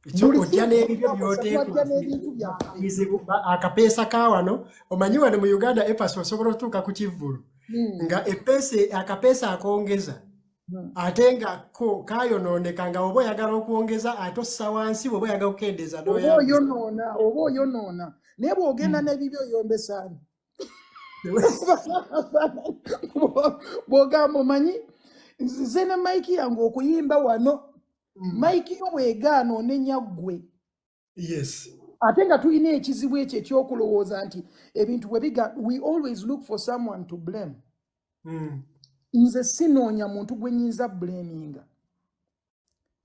Ekyo ojja n'ebyo byoteekwa akapeesa ka wano omanyi wano mu Uganda Apass osobola otuuka ku kivvulu nga akapeesa akongeza ate nga ko kayonooneka nga oba oyagala okwongeza ate ossa wansi oba oyagala okukendeeza oba oyonoona naye bw'ogenda n'ebibyo oyombesaani bw'ogamba omanyi nzize ne mayiki yange okuyimba wano mayiki yo bwegaana onenya ggwe ate nga tulina ekizibu ekyo ekyokulowooza nti ebintu bwe biga we always look for someone to blame nze sinoonya muntu gwe nnyinza blaminga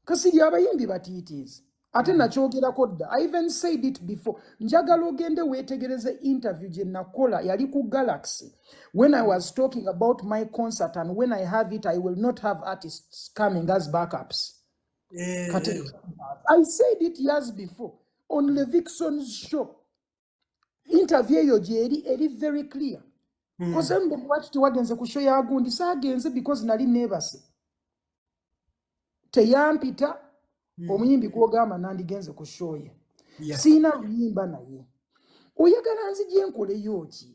kasiri abayimbi batiitiizi ate nakyogerako dda I even said it before njagala ogende weetegereze interview gye nakola yali ku Galaxy when I was talking about my concert and when I have it I will not have artists coming as backups. I said it years before on Levickson's show. Interview yo eri very clear. Because what wagenze ku show ya gundi saagenze because nali nebase. Teyampita omuyimbi kwogamba nandigenze ku show ye. Sina luyimba naye. Oyagala nzije nkole yoki.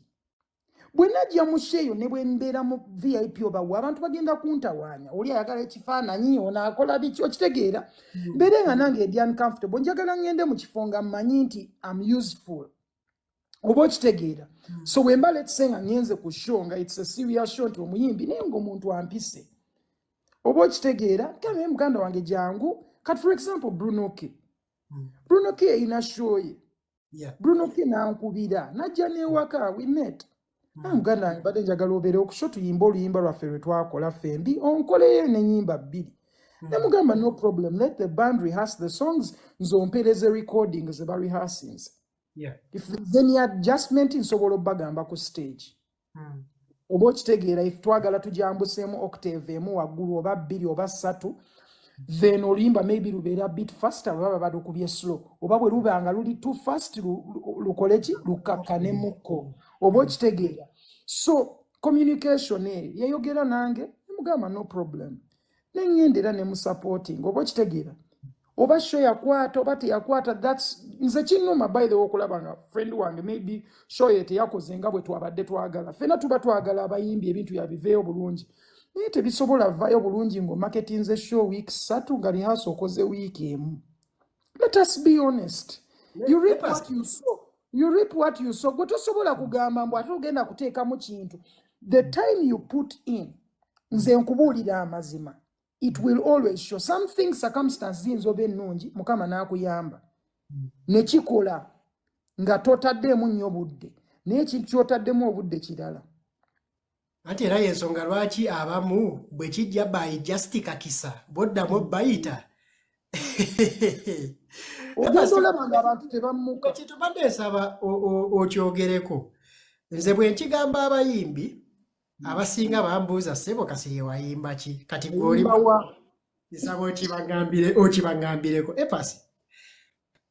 Bwe najja mu sheyo ne bwe mbeera mu VIP obawa abantu bagenda kuntawaanya oli ayagala ekifaananyi onaakola biki okitegeera mbeere nga nange ndi uncomfortable njagala ngende mu kifo nga mmanyi nti I'm useful oba okitegeera so wemba let's say nga ngenze ku show nga it's a serious show nti omuyimbi naye ng'omuntu ampise oba okitegeera kame muganda wange jangu kati for example Bruno K yina show ye Bruno K nankubira najja n'ewaka we met muganda wange badde njagala obeere okusho tuyimba oluyimba lwaffe lwe twakola fembi onkoleyo n'ennyimba bbiri nemugamba no problem let the band rehearse the songs nze ompeereze recording ze barehearsings if there's any adjustment nsobola obbagamba ku stage oba okitegeera if twagala tujambuseemu octave emu waggulu oba bbiri oba ssatu then oluyimba maybe lubeera bit faster lwaba badukubye slow oba bwe lubanga luli too fast lukole ki lukakkanemukko oba okitegeera so communication yayogera nange nemugamba no problem neŋŋendera ne mu supporting oba okitegeera oba show yakwata oba teyakwata that's nze kinnuma by the way okulaba nga friend wange maybe show ye teyakoze nga bwe twabadde twagala ffena tuba twagala abayimbi ebintu yabiveeyo bulungi naye tebisobola vaayo bulungi ng'omaketinze show week 3 nga lihaso okoze wiiki emu. Let us be honest. You reap what you sow. You reap what you sow. Gwe tosobola kugamba mbu ate ogenda kuteekamu kintu. The time you put in, nze nkubuulira amazima, it will always show. Something circumstances ziyinza oba ennungi, Mukama n'akuyamba. Ne kikola nga totaddemu nnyo budde. Naye ekintu ky'otaddemu obudde kirala. Ate era y'ensonga lwaki abamu bwe kijja bayi justika kisa boddamu bayita olaba abantu tebammuka kitubadde nsaba okyogereko nze bwe nkigamba abayimbi abasinga bambuuza ssebo kasi wayimba ki kati gwoli nsaba okibangambireko Apass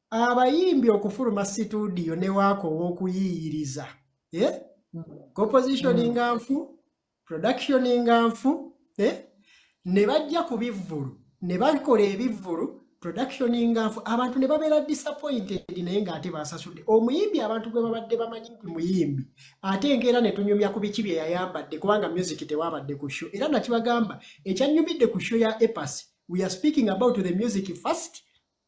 abayimbi okufuluma situdiyo ne waako ow'okuyiyiriza compositioning nfu productioning nfu ne bajja ku bivvulu ne bakola ebivvulu productioning nfu abantu ne babeera disappointed naye ng'ate basasudde omuyimbi abantu gwe babadde bamanyi muyimbi ate enkeera ne tunyumya ku biki bye yayambadde kubanga music tewabadde ku show era nakibagamba ekyanyumidde ku show ya Apass we are speaking about the music first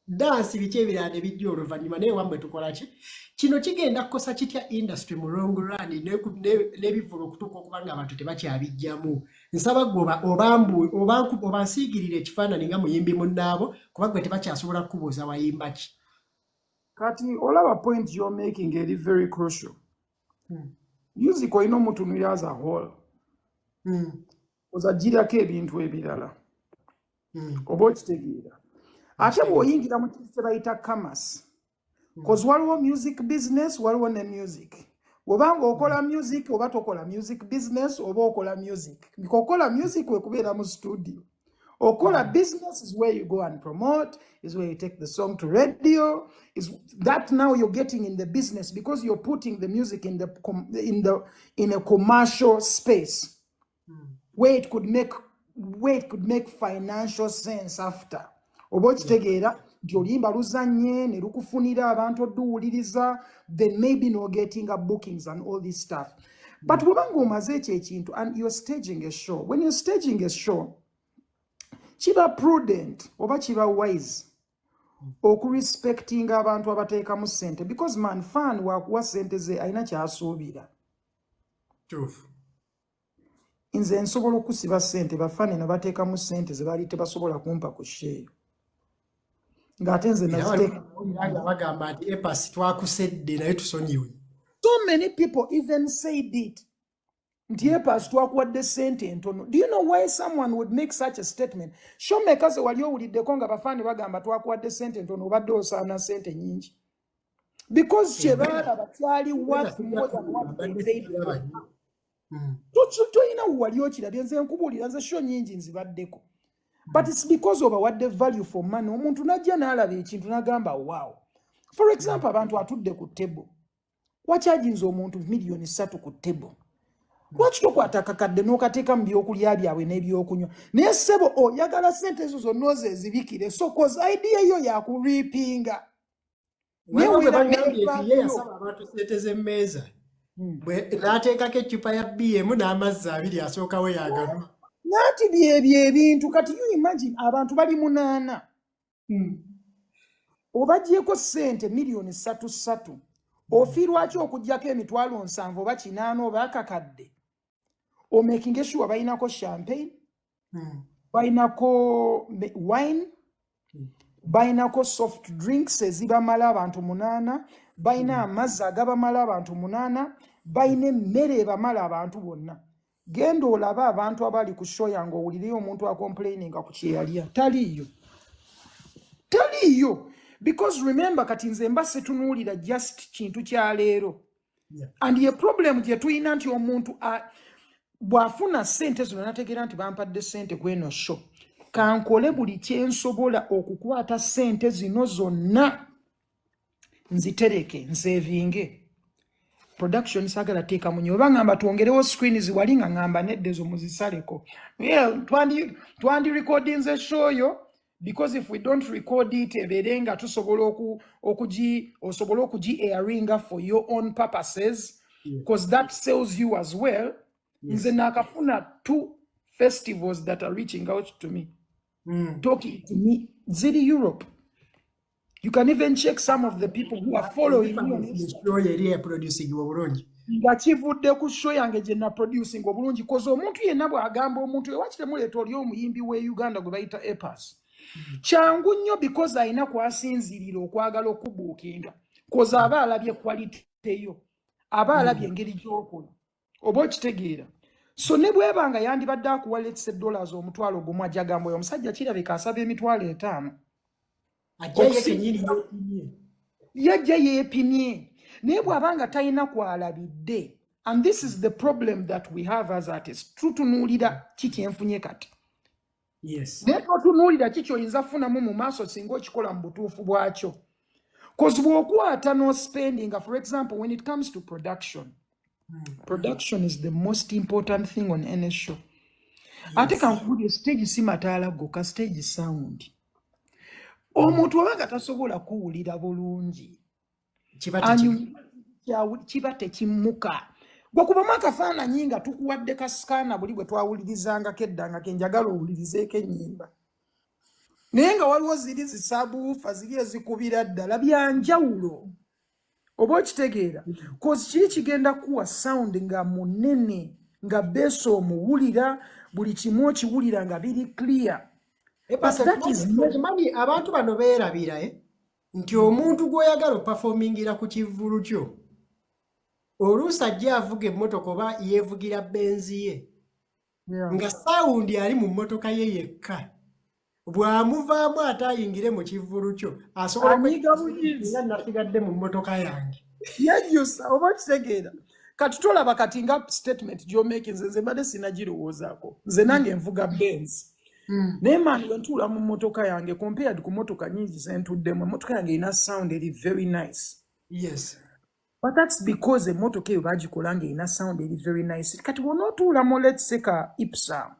dance biki ebirala ne bijja oluvannyuma naye wammwe tukola ki kino kigenda kukosa kitya industry mu long run n'ebivulu okutuuka okubanga abantu tebakyabijjamu nsaba gwe obansiigirira ekifaananyi nga muyimbi munnaabo kuba gwe tebakyasobola kukubuuza wayimba ki kati olaba point you're making eri very crucial music olina omutunulira as a whole ozagirako ebintu ebirala oba okitegeera ate bw'oyingira mu kintu kye bayita commerce because waliwo music business waliwo ne music bw'obanga okola music oba tokola music business oba okola music okola music we kubeera mu studio okola business is where you go and promote is where you take the song to radio is that now you're getting in the business because you're putting the music in a commercial space where it could make financial sense after oba okitegeera nti oluyimba luzanye ne lukufunira abantu odduwuliriza, then maybe no getting a bookings and all this stuff. But bwobanga omaze ekyo ekintu and you're staging a show, when you're staging a show, kiba prudent oba kiba wise okurespectinga abantu abateekamu ssente, because man fan wakuwa ssente ze alina kyasuubira. Nze nsobola okusiba ssente bafane ne bateekamu ssente ze baali tebasobola kumpa ku sheeyo ng'ate nze naziteeka. Bagamba nti Apass twakusedde naye tusonyiwe. So many people even said it. Nti Apass twakuwadde ssente entono. Do you know why someone would make such a statement? Showmakers wali owuliddeko nga bafani bagamba twakuwadde ssente entono obadde osaana ssente nnyingi. Because kyebalaba kyali worth more than what they paid for. Toyina wali okirabye, nze nkubuulira nze show nnyingi nzibaddeko. But it's because of what the value for money. Omuntu najja n'alaba ekintu n'agamba wow. For example, abantu atudde ku table. Wakyajinza omuntu miliyoni 3 ku table. Lwaki tokwata akakadde n'okateeka mu byokulya byabwe n'ebyokunywa? Naye ssebo oyagala ssente ezo zonna ozezibikire. So cause idea yo yakuripinga. Ye yasaba abantu ssente z'emmeeza. N'ateekako eccupa ya BM n'amazzi 2 asookawo yagalwa. Nati byebyo ebintu kati you imagine abantu bali 8. Obagyeko ssente miliyoni 3 ofiirwaki okuggyako emitwalo 7 oba 8 oba akakadde. Making sure bainako champagne, bainako wine, bainako soft drinks ezibamala abantu 8, baina amazzi agabamala abantu 8, baina emmere ebamala abantu bonna. Genda olaba abantu abali ku show yange owuliriyo omuntu acomplaininga ku kyeyalya. Taliyo. Because remember kati nze mba setunuulira just kintu kya leero. And ye problem gye tuyina nti omuntu bw'afuna ssente zino nategeera nti bampadde ssente kweno show. Kankole buli kyensobola okukwata ssente zino zonna nzitereke nsevinge. Production sagala teeka munyo oba ngamba tuongerewo screen ziwali nga ngamba nedde zo muzisaleko. Well, twandi recording ze show yo, because if we don't record it eberenga tusobola osobola okugi airinga for your own purposes, because that sells you as well. Nze nakafuna 2 festivals that are reaching out to me, talking to me, ziri Europe. You can even check some of the people who are following me on Instagram. Nga kivudde ku show yange gye na producing obulungi, koze omuntu yenna bw'agamba omuntu ewakire muleeta oli omuyimbi we Uganda gwe bayita Apass. Kyangu nnyo because ayina kwasinzirira okwagala okubuukinga. Koze aba alabye quality yo. Aba alabye engeri gy'okola. Oba okitegeera. So ne bwebanga yandibadde akuwa let's say dollars omutwalo gumu ajja gamba oyo omusajja kirabika asaba emitwalo 5. Yajja yeepimye. Naye bw'abanga talina kwalabidde. And this is the problem that we have as artists. Tutunuulira kiki enfunye kati. Naye totunuulira kiki oyinza funamu mu maaso singa okikola mu butuufu bwakyo. Because bw'okwata no spending, for example, when it comes to production, production is the most important thing on any show. Ate kankubulira stage si mataala gokka, stage sound. Omuntu abanga tasobola kuwulira bulungi. Kiba tekimuka. Gwakubamu akafaananyi nga tukuwadde kasikaana buli bwe twawulirizangako eddanga ke njagala owulirizeeko ennyimba. Naye nga waliwo ziri zisabuufa ziri ezikubira ddala byanjawulo. Oba okitegeera? Kozi kiri kigenda kuwa sound nga munene, nga beso omuwulira, buli kimu okiwulira nga biri clear. Abantu bano beerabira nti omuntu gw'oyagala opafomingira ku kivvulu kyo oluusi ajja avuga emmotoka oba yeevugira benzi ye nga sawundi ali mu mmotoka ye yekka. Bw'amuvaamu ate ayingire mu kivvulu kyo asobola nga nasigadde mu mmotoka yange. Yajjusa oba kitegeera. Kati tolaba kati nga statement gy'omeke nze mbadde sinagirowoozaako. Nze nange nvuga benzi. Naye mani bwe ntuula mu mmotoka yange compared ku mmotoka nnyingi ze ntuddemu, emmotoka yange erina sound eri very nice. Yes. But that's because emmotoka eyo bagikola ng'erina sound eri very nice. Kati bw'onootuulamu let's say ka Ipsa.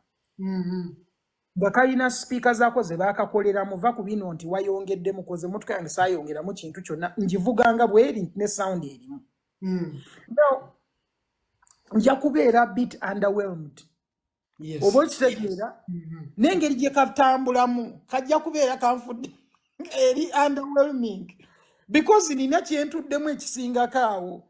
Bakayina speakers zako ze bakakolera muva ku bino nti wayongedde mukoze motoka yange sayongera mu kintu kyonna njivuganga bweri ne sound erimu. Now nja kubeera bit underwhelmed. Oba kitegeera n'engeri gye katambulamu kajja kubeera kanfudde eri underwhelming because nina kyentuddemu ekisingako awo.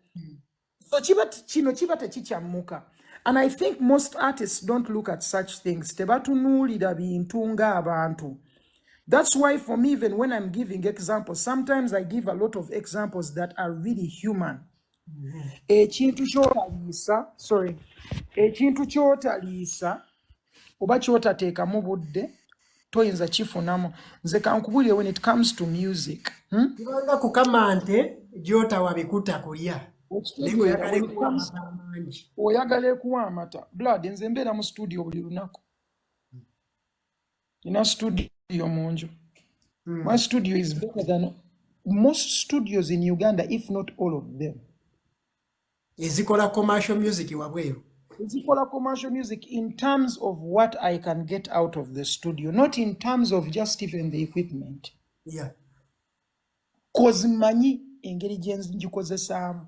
So kino kiba tekikyammuka. And I think most artists don't look at such things. Tebatunuulira bintu ng'abantu. That's why for me, even when I'm giving examples, sometimes I give a lot of examples that are really human. Ekintu kyotaliisa oba kyotateekamu budde toyinza kifunamu. Nze kankubulire when it comes to music. Kibanga kukama nte jyotawa bikuta kulya. Oyagala ekuwa amata. Blood nze mbeera mu studio buli lunaku. Nina studio mu nju. My studio is better than most studios in Uganda, if not all of them. Ezikola commercial music wabweru. Ezikola commercial music in terms of what I can get out of the studio, not in terms of just even the equipment. Yeah. Cause manyi engeri gye ngikozesaamu.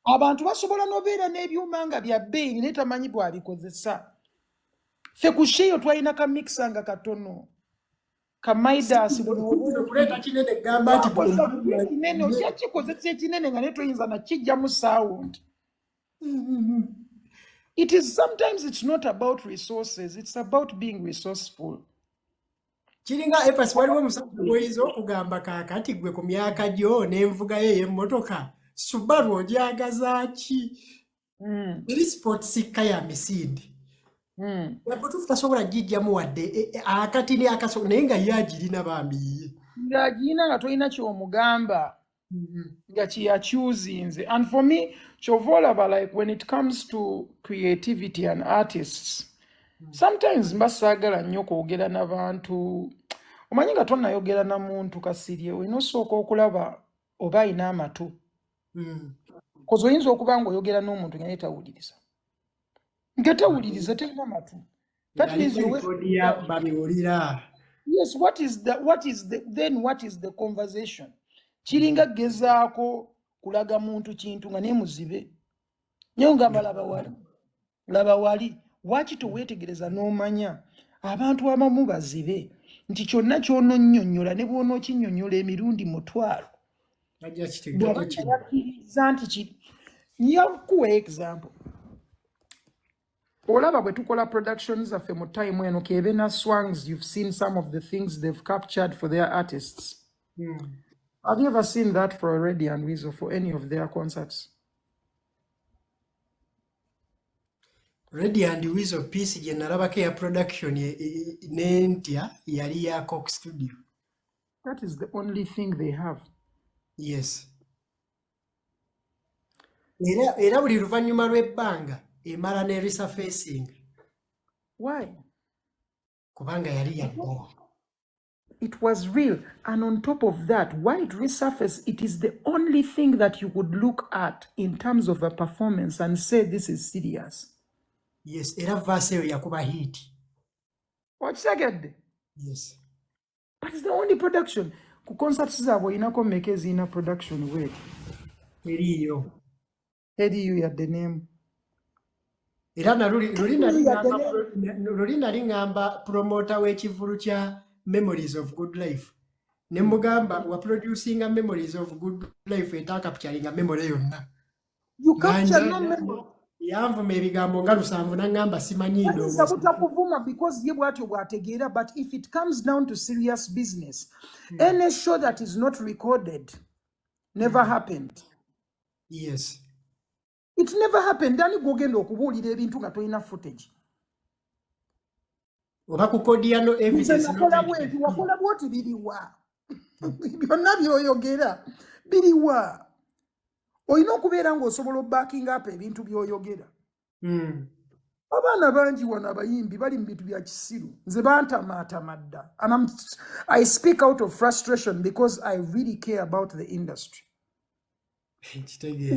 Abantu basobola nobeera n'ebyuma nga bya bbeeyi naye tamanyi bw'abikozesa. Ffe ku sheeyo twalina ka mixer nga katono. Ka Midas kuleta kinene gamba nti kinene ojja kikozesa ekinene nga ne toyinza na kijjamu sound. It is sometimes it's not about resources, it's about being resourceful. Kiringa Apass waliwo musajja oyinza okugamba kaakati gwe ku myaka gyo n'envuga ye y'emmotoka Subaru ogyagaza ki? Eri sports kaya misindi. Yabutufu tasobola gijjamu wadde akati ne akasobola naye nga yagirina bambi. Ng'agirina nga tolina ky'omugamba nga kyeyakyuzinze. And for me, kyovolaba like when it comes to creativity and artists, sometimes mba saagala nnyo kwogera n'abantu. Omanyi nga tonnayogera na muntu kasirye olina osooka okulaba oba ayina amatu. Kozi oyinza okuba ng'oyogera n'omuntu nga naye tawuliriza. Nga tawuliriza terina matu. That means yes, what is the conversation? Kiringa gezaako kulaga muntu kintu nga nemuzibe. Nyo ngamba laba wali. Waki towetegereza n'omanya abantu abamu bazibe nti kyonna ky'ononnyonnyola ne bw'onookinnyonnyola emirundi 1,000. Nyakuwa example. Olaba bwe tukola productions zaffe mu time eno Kebena Swangs, you've seen some of the things they've captured for their artists. Have you ever seen that for Reddy and Weasel for any of their concerts? Reddy and Weasel piece gye nalabako ya production n'entya yali ya Coke Studio. That is the only thing they have. Yes. Era buli luvannyuma lw'ebbanga emala ne resurfacing. Why? Kubanga yali yaddo. It was real. And on top of that, why it resurfaced, it is the only thing that you could look at in terms of a performance and say this is serious. Yes, era verse eyo yakuba hit. What second? Yes. But it's the only production. Ku concerts zaabwe inako mmeka ezirina production wait. Eriyo. Eriyo ya the name. Era luli nali ngamba promoter w'ekivulu kya Memories of Good Life. Ne mugamba wa producing a Memories of Good Life etacapturinga memory yonna. You capture no memory. Yanvume ebigambo nga 7 nangamba simanyi ndo. Sabutavuma because ye bwatyo bwategeera, but if it comes down to serious business, any show that is not recorded never happened. Yes. It never happened. Dani gogenda okubuulira ebintu nga tolina footage. Oba kukodia no evidence wakola bwoti biriwa. Byonna by'oyogera biriwa. Oyina okubeera ng'osobola backing up ebintu by'oyogera. Abaana bangi wano abayimbi bali mu bintu bya kisiru. Nze bantamaatama dda. And I speak out of frustration because I really care about the industry.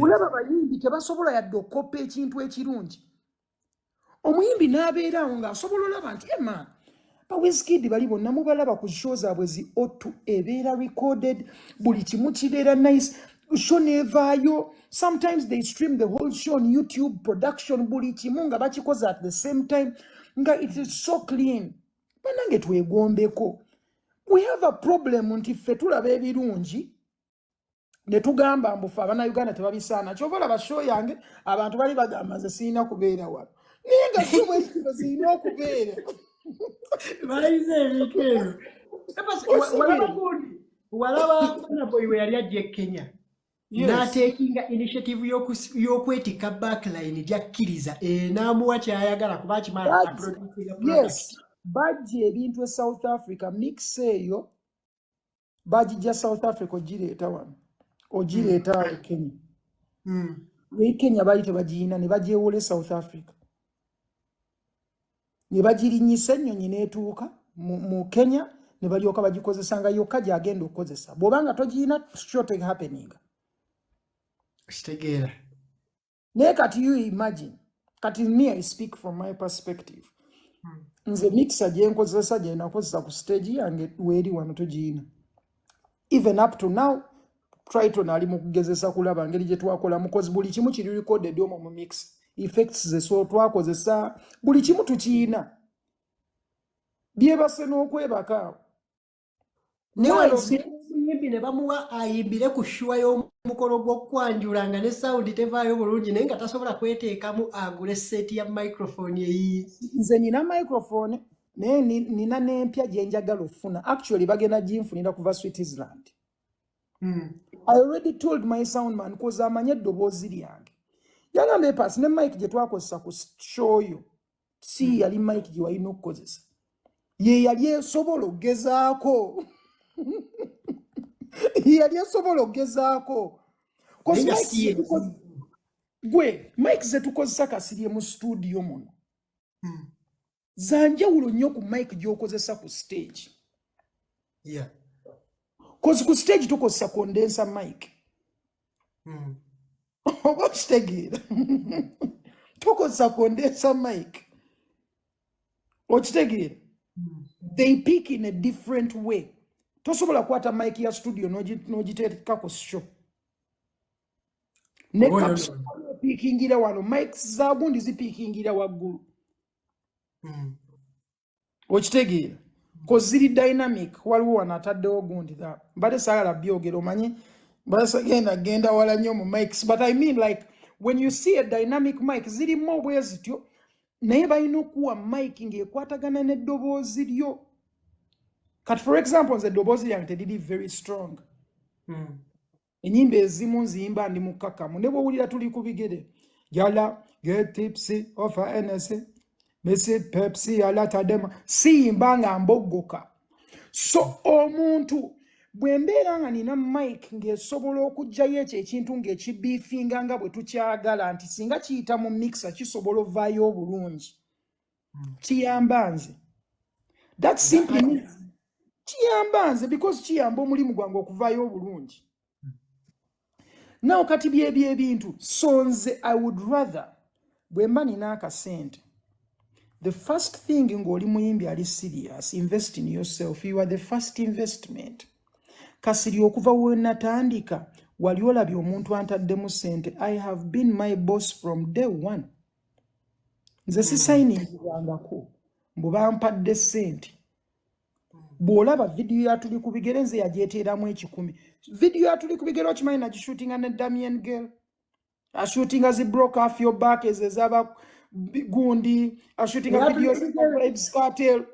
Ulaba abayimbi tebasobola yadde okoppa ekintu ekirungi. omuyimbi n'abeerawo ng'asobola olaba nti ema Wizkid bali bonna mubalaba ku show zaabwe zi O2 ebeera recorded buli kimu kibeera nice show nevaayo sometimes they stream the whole show on YouTube production buli kimu nga bakikoze at the same time nga it is so clean banange twegombeko we have a problem nti ffe tulaba ebirungi ne tugamba mbufa abana Uganda tebabisaana kyova olaba show yange abantu bali bagamba nze sirina kubeera wano naye nga show mwekitiba zirina okubeera walaba Boy we yali ajja Kenya n'atekinga initiative y'okwetika backline gyakkiriza n'amuwa kyayagala kuba akimala yes bajja ebintu e South Africa mix eyo bajja South Africa ogireeta wano ogireeta Kenya Kenya bali tebagiina ne bagyewole South Africa ne bagirinyisa ennyonyi n'etuuka mu Kenya ne balyoka bagikozesa nga yokka gyagenda okukozesa bw'obanga togiina short happening kitegeera naye kati you imagine kati me I speak from my perspective nze mixer gye nkozesa gye nakozesa ku stage yange weeri wano togiina even up to now Triton ali mu kugezesa kulaba ngeri gye twakola mukozi buli kimu kiri recorded omwo mu mix effects ze so twakozesa buli kimu tukiina byebase n'okwebaka Yimbi ne bamuwa ayimbire ku shuwa y'omukolo gw'okwanjula nga ne sound tevaayo bulungi naye nga tasobola kweteekamu agule set ya microphone eyi nze nina microphone naye nina n'empya gye njagala okufuna actually bagenda ginfunira kuva Switzerland I already told my sound man cause amanye eddoboozi lyange yagamba Apass ne mic gye twakozesa ku show yo si yali mic gye walina okukozesa ye yali esobola okugezaako yali esobola okugezaako gwe mic ze tukozesa kasirye mu studio muno zanjawulo nnyo ku mic gy'okozesa ku stage cause ku stage tukozesa condenser mic oba okitegeera tukozesa condenser mic okitegeera they pick in a different way tosobola kwata mic ya studio n'ogiteeka ku show ne pikingira wano mics za gundi zipikingira waggulu okitegeera ko ziri dynamic waliwo wano ataddewo gundi mbadde saagala byogera omanye genda wala nnyo mu mics but I mean like when you see a dynamic mic zirimu bwe zityo naye balina okuwa mic ng'ekwatagana n'eddoboozi lyo kati for example nze eddoboozi lyange teriri very strong enyimba ezimu nziyimba ndi mukkakamu ne bw'owulira tuli ku bigere jala get tipsy offer NSA Messi Pepsi alatadema siyimba nga mboggoka so omuntu bwe mbeera nga nina mic ng'esobola okugjayo ekyo ekintu ng'ekibiifinga nga bwe tukyagala nti singa kiyita mu mixer kisobola ovaayo obulungi kiyamba nze that simply means kiyamba nze because kiyamba omulimu gwange okuvaayo obulungi naw kati byebyo ebintu so nze I would rather bwe mba nina akasente the first thing ng'oli muyimbi ali serious invest in yourself you are the first investment kasiri okuva we natandika wali olabye omuntu antaddemu sente I have been my boss from day one nze sisayiningirangako mbu bampadde sente bw'olaba vidiyo yatuli ku bigere nze yagyeteeramu 10 vidiyo yatuli ku bigere okimanyi nagishootinga ne Damien Girl ashootinga zi broke off your back ezezaba gundi ashootinga video Brayz cartel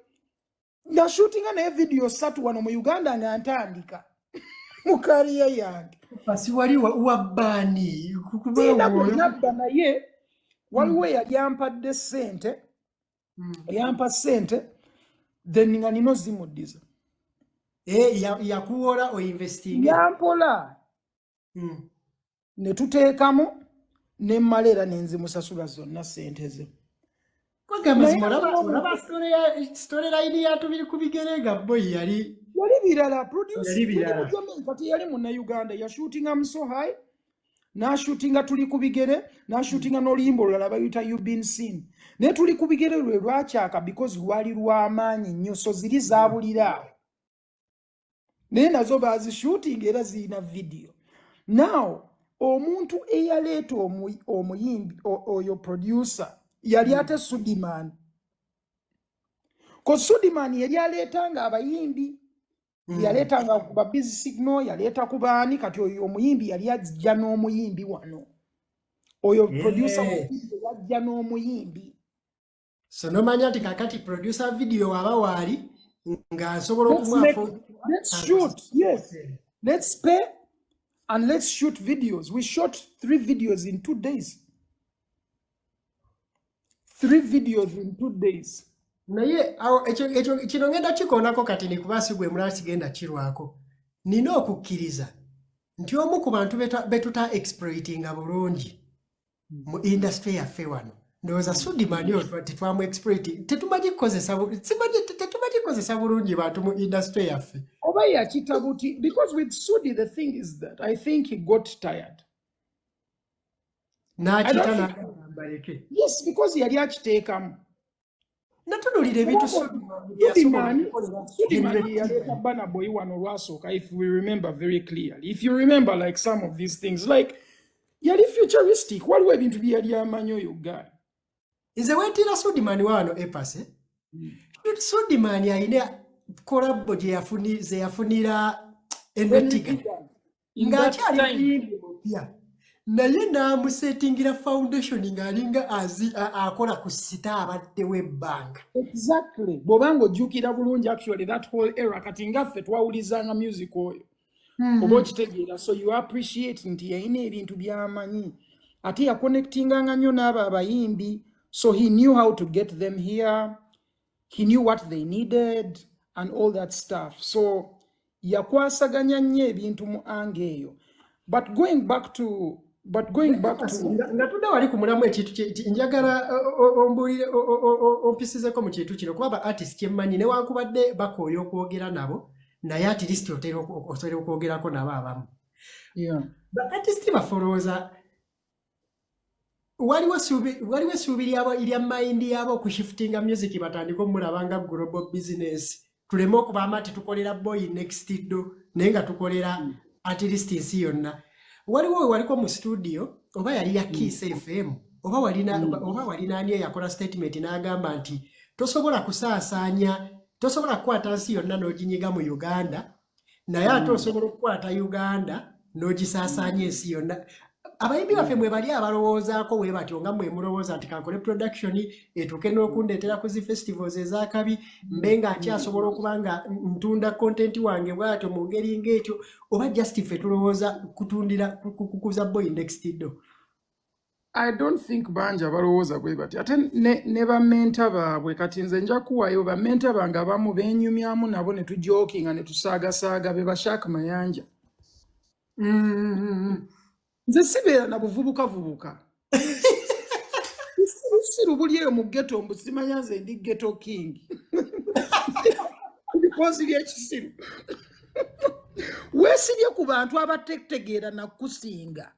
nashootinga naye video 3 wano mu Uganda nga ntandika mu kariya yange Pasi wali wabbani nabba naye waliwo yali yampadde sente yampa sente then nga nino zimuddiza yakuwola o investing yampola ne tuteekamu ne mmala era nenzimusasula zonna sente ze olaba story line yatubiri ku bigere nga boy yali birala producer kati yali munna Uganda yashootinga mu so high na shootinga tuli kubigere na shootinga n'oluyimba olulala bayita you been seen ne tuli kubigere lwe lwakyaka because lwali lw'amaanyi nnyo so ziri zaabulira naye nazo baazishooting era zirina video. Now omuntu eyaleeta omuyimbi oyo producer yali ate Sudiman. Ko Sudiman yali aleetanga abayimbi yaleetanga kuba busy signal yaleeta ku baani kati oyo omuyimbi yali ajja n'omuyimbi wano oyo producer yajja n'omuyimbi. So nomanya nti kakati producer video aba waali nga asobola okumwafo. Let's shoot, yes. Let's pay and let's shoot videos. We shot 3 videos in 2 days. 3 videos in 2 days. Naye kino ngenda kikoonako kati ne kuba sigwe mulala kigenda kirwako. Nina okukkiriza nti omu ku bantu betuta exploitinga bulungi mu industry yaffe wano. Ndowooza Sudiman yo tetwamu exploiting. Tetumanyi kukozesa bulungi bantu mu industry yaffe. Oba yakita buti because with Sudi the thing is that I think he got tired. Yes, because yali akiteekamu. Natunulira ebintu Sudiman yaleta Burna Boy wano lwasooka if we remember very clearly. If you remember like some of these things like yali futuristic waliwo ebintu bye yali amanyi oyo guy. Nze weetira Sudiman wano Apass. Sudiman alina collabo ze yafunira Enotiga ng'akyali mupya naye n'amusetingira foundation ng'alinga akola ku sita abaddewo ebbanga. Exactly. Bw'obanga ojjukira bulungi actually that whole era kati ngaffe twawulizanga music oyo oba okitegeera so you appreciate nti yalina ebintu by'amanyi ate yakonectinganga nnyo n'abo abayimbi so he knew how to get them here. He knew what they needed and all that stuff. So yakwasaganya nnyo ebintu mu angeeyo. But going back to natudde wali ku mulamu ekintu njagala ompisizeko mu kintu kino kuba ba artist kyemmanyi newankubadde bakooya okwogera nabo naye at least osobola okwogerako nabo abamu. Ba artist bafolooza waliwo essuubi lya mayindi yabo okushiftinga music batandika omulabanga global business tuleme okubamba nti tukolera boy next do naye nga tukolera at least ensi yonna. Waliwo waliko mu studio oba yali ya Kiss FM oba walina ani yakola statement n'agamba nti tosobola kusaasaanya tosobola kukwata nsi yonna n'oginyiga mu Uganda naye ate osobola okukwata Uganda n'ogisaasaanya ensi yonna. Abayimbi baffe mwe bali abalowoozaako we batyo nga mwe mulowooza nti kankole production etuuke n'okundeetera ku zi festivals ez'akabi mbe nga nkyasobola okuba nga ntunda content wange bw'atyo mu ngeri ng'etyo oba just ffe tulowooza kutundira kukuza boy next do. I don't think banja balowooza bwe bati ate ne bamenta baabwe kati nze nja kuwayo bamenta bange abamu beenyumyamu nabo ne tujokinga ne tusaagasaaga be Bashak Mayanja. Nze sibeera na buvubuka. Siru buli eyo mu ghetto mbu simanya nze ndi ghetto king. Because by'ekisiru. Weesibye ku bantu abategeera na kusinga.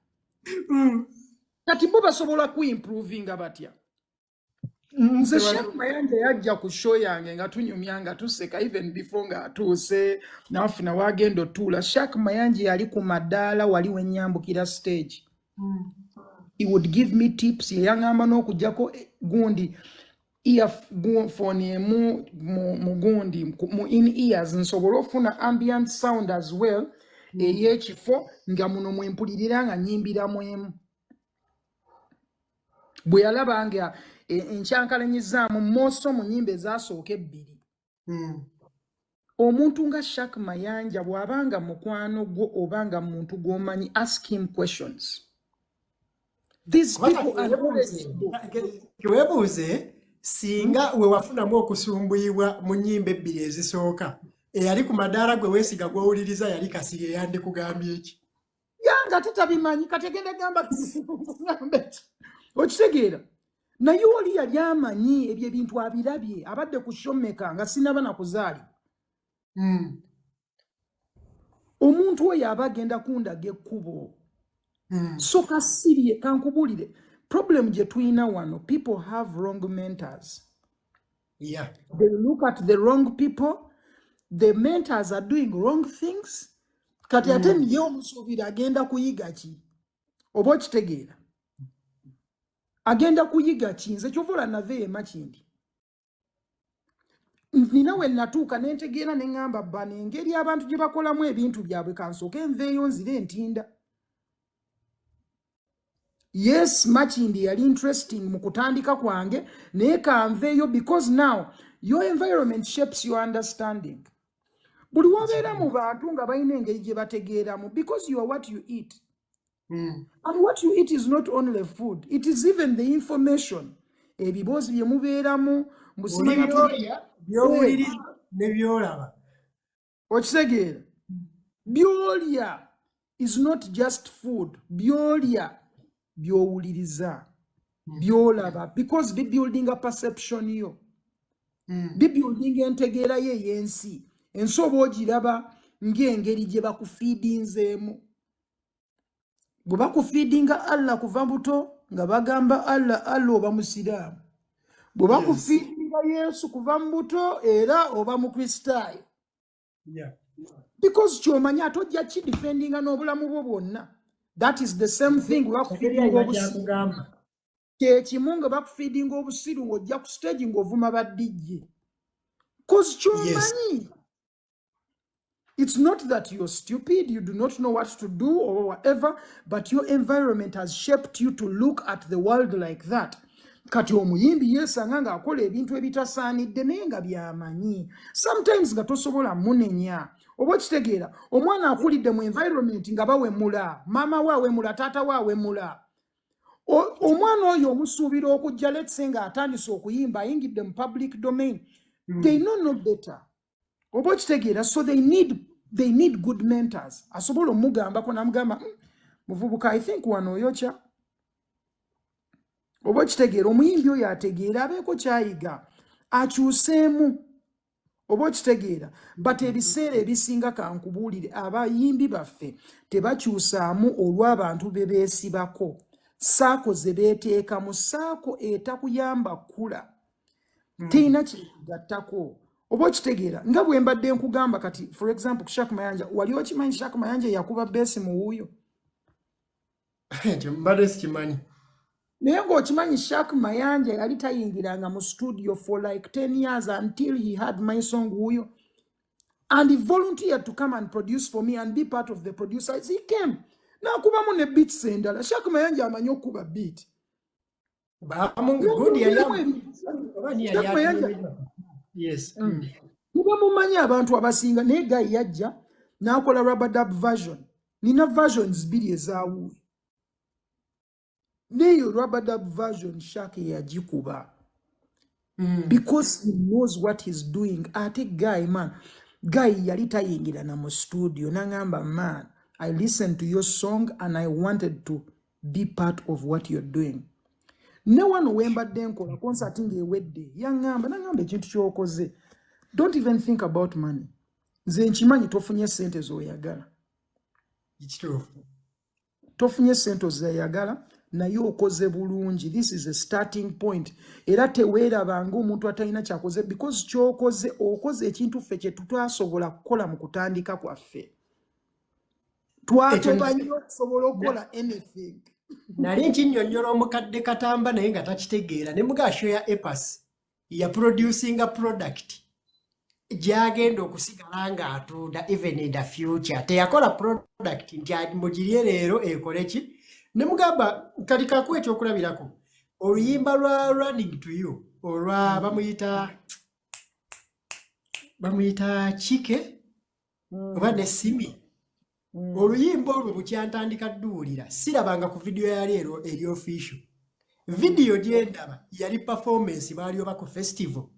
Kati bo basobola kuimprovinga batya. Nze Shak Mayanja yajja ku show yange nga tunyumya nga tuseka even before nga atuuse n'afuna wagenda otuula. Shak Mayanja yali ku madaala wali wenyambukira stage. He would give me tips yangamba n'okujjako gundi earphone mu gundi mu in ears nsobola ofuna ambient sound as well ey'ekifo nga muno mwempulirira nga nyimbiramu emu. Bwe yalabanga enkyankalanyizaamu mooso mu nnyimba ezasooka 2. Omuntu nga Shak Mayanja bw'abanga mukwano gwo obanga muntu gw'omanyi ask him questions. These people are weebuuze singa we wafunamu okusumbuyibwa mu nnyimba 2 ezisooka eyali ku madaala gwe weesiga gw'owuliriza yali Kasiri eyandikugambye eki? Yanga tutabimanyi kategenda gamba okitegeera naye oli yali amanyi ebyo ebintu abirabye abadde ku shomeka nga sinaba na kuzaali. Omuntu oyo aba agenda kundaga ekkubo So kasiriye kankubulire problem je tuina wano, people have wrong mentors. Yeah. They look at the wrong people. The mentors are doing wrong things. Kati ate niye omusuubira agenda kuyiga ki? Oba okitegeera? Agenda kuyiga ki? Nze kyovula nave emakindi. Nina we natuuka ne ntegeera ne ngamba bano engeri abantu gye bakolamu ebintu byabwe kansooke nveeyo nzire entinda. Yes, makindi yali interesting mu kutandika kwange naye kanveeyo because now your environment shapes your understanding. Buli wabeera mu bantu nga balina engeri gye bategeeramu because you are what you eat. And what you eat is not only food, it is even the information. Ebiboozi bye mubeeramu by'owuliriza ne by'olaba. Okitegeera? By'olya is not just food. By'olya by'owuliriza, by'olaba, because bibuilding a perception yo. Bibuilding entegeera ye y'ensi. Ensi oba ogiraba ng'engeri gye bakufeedinzeemu. Bwe bakufeedinga Allah kuva buto nga bagamba Allah oba musiraamu. Bwe bakufeedinga Yesu kuva mu buto era oba mu Kristaayo. Because ky'omanya ate ojja kidefendinga n'obulamu bwo bwonna. That is the same thing bakufeedinga obusiru. Kyekimu nga bakufeedinga obusiru ng'ojja ku stage ng'ovuma baddijje. Because ky'omanyi. It's not that you're stupid, you do not know what to do or whatever, but your environment has shaped you to look at the world like that. Kati omuyimbi yeesanga ng'akola ebintu ebitasaanidde naye nga by'amanyi. Sometimes nga tosobola munenya. Oba okitegeera, omwana akulidde mu environment nga bawemula, maama we awemula, taata we awemula. Omwana oyo omusuubira okujja, let's say nga atandise okuyimba, ayingidde mu public domain. They know no better. Oba okitegeera, so they need good mentors. Asobola omugambako n'amugamba, muvubuka, I think wano oyokya. Oba okitegeera, omuyimbi oyo ategeera abeeko kyayiga, akyuseemu. Oba okitegeera, but ebiseera ebisinga kankubuulire abayimbi baffe tebakyusaamu olw'abantu be beesibako. Saako ze beeteekamu, saako etakuyamba kula. Teyina kyegattako. Oba okitegeera, nga bwe mbadde nkugamba kati, for example, Shak Mayanja, wali okimanyi Shak Mayanja yakuba beesi mu wuuyo? Mbadde sikimanyi. Naye ng'okimanyi Shak Mayanja yali tayingiranga mu studio for like 10 years until he had my song Wuyo. And he volunteered to come and produce for me and be part of the producers. He came. N'akubamu ne beats endala. Shak Mayanja amanyi okuba beat. Yes. Kuba mumanyi abantu abasinga naye Guy yajja n'akola rubber-dub version. Nina versions bbiri ezawuwe. Neyo rubber-dub version Shak yagikuba. Because he knows what he's doing. Ate Guy, man. Guy yali tayingira na mu studio. Nangamba, man, I listened to your song and I wanted to be part of what you're doing. No one wembadde nkola concerting ewedde. Nangamba ekintu ky'okoze. Don't even think about money. Nze nkimanyi tofunye sente z'oyagala. Ekituufu. Tofunye sente z'oyagala. Naye okoze bulungi. This is a starting point. Era teweerabanga omuntu atalina kyakoze because ky'okoze okoze ekintu ffe kye tutasobola kukola mu kutandika kwaffe. Twatoba nnyo okusobola okukola anything. Nali nkinnyonnyola omukadde Katamba naye nga takitegeera ne mugasho ya Apass ya producing a product gyagenda okusigala nga atunda even in the future. Teyakola product nti mugirye leero ekole ki? Ne mugamba kati kakuwa ekyokulabirako oluyimba lwa running to you olwa bamuyita Chike oba ne Simi. Oluyimba olwo bukyantandika dduulira sirabanga ku video ya leero eri official. Video gyendaba yali performance baali oba ku festival.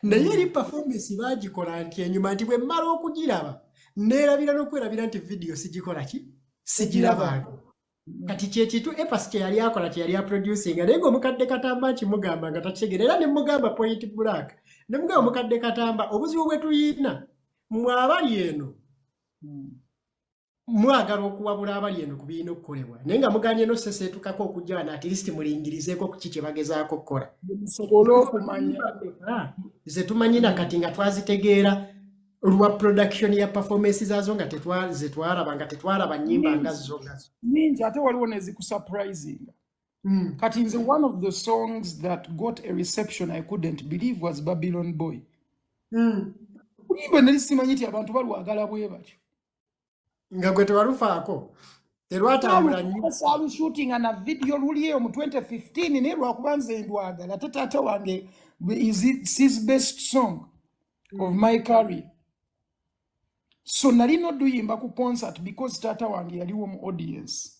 Naye eri performance bagikola nti enyuma nti bwe mmala okugiraba neerabira n'okwerabira nti video sigikola ki? Sigirabanga. Kati kyekitu Apass kye yali akola kye yali aproducing naye ng'omukadde Katamba kimugamba nga takitegeera era ne mugamba Point Black ne mugamba omukadde Katamba obuzibu bwe tuyina mmwe abali eno mwagala okuwabula abali eno ku birina okukolebwa naye nga muganye no seseetukako okujja wano at least mulingirizeeko ku kiki kye bagezaako okukola musobole okumanya ze tumanyi nakati nga twazitegeera lwa production ya performance zaazo nga zetwalaba nga tetwalaba nnyimba nga zo ningi ate waliwo nezikusurprising kati nze one of the songs that got a reception I couldn't believe was Babylon Boy. Uyimba nali simanyi nti abantu balwagala bwe batyo nga gwe tewalufaako terwatambula nnyo shooting na video luliyo mu 2015 naye lwakuba nze ndwagala ate taata wange is his best song of my career. So nali noduyimba ku concert because taata wange yaliwo mu audience.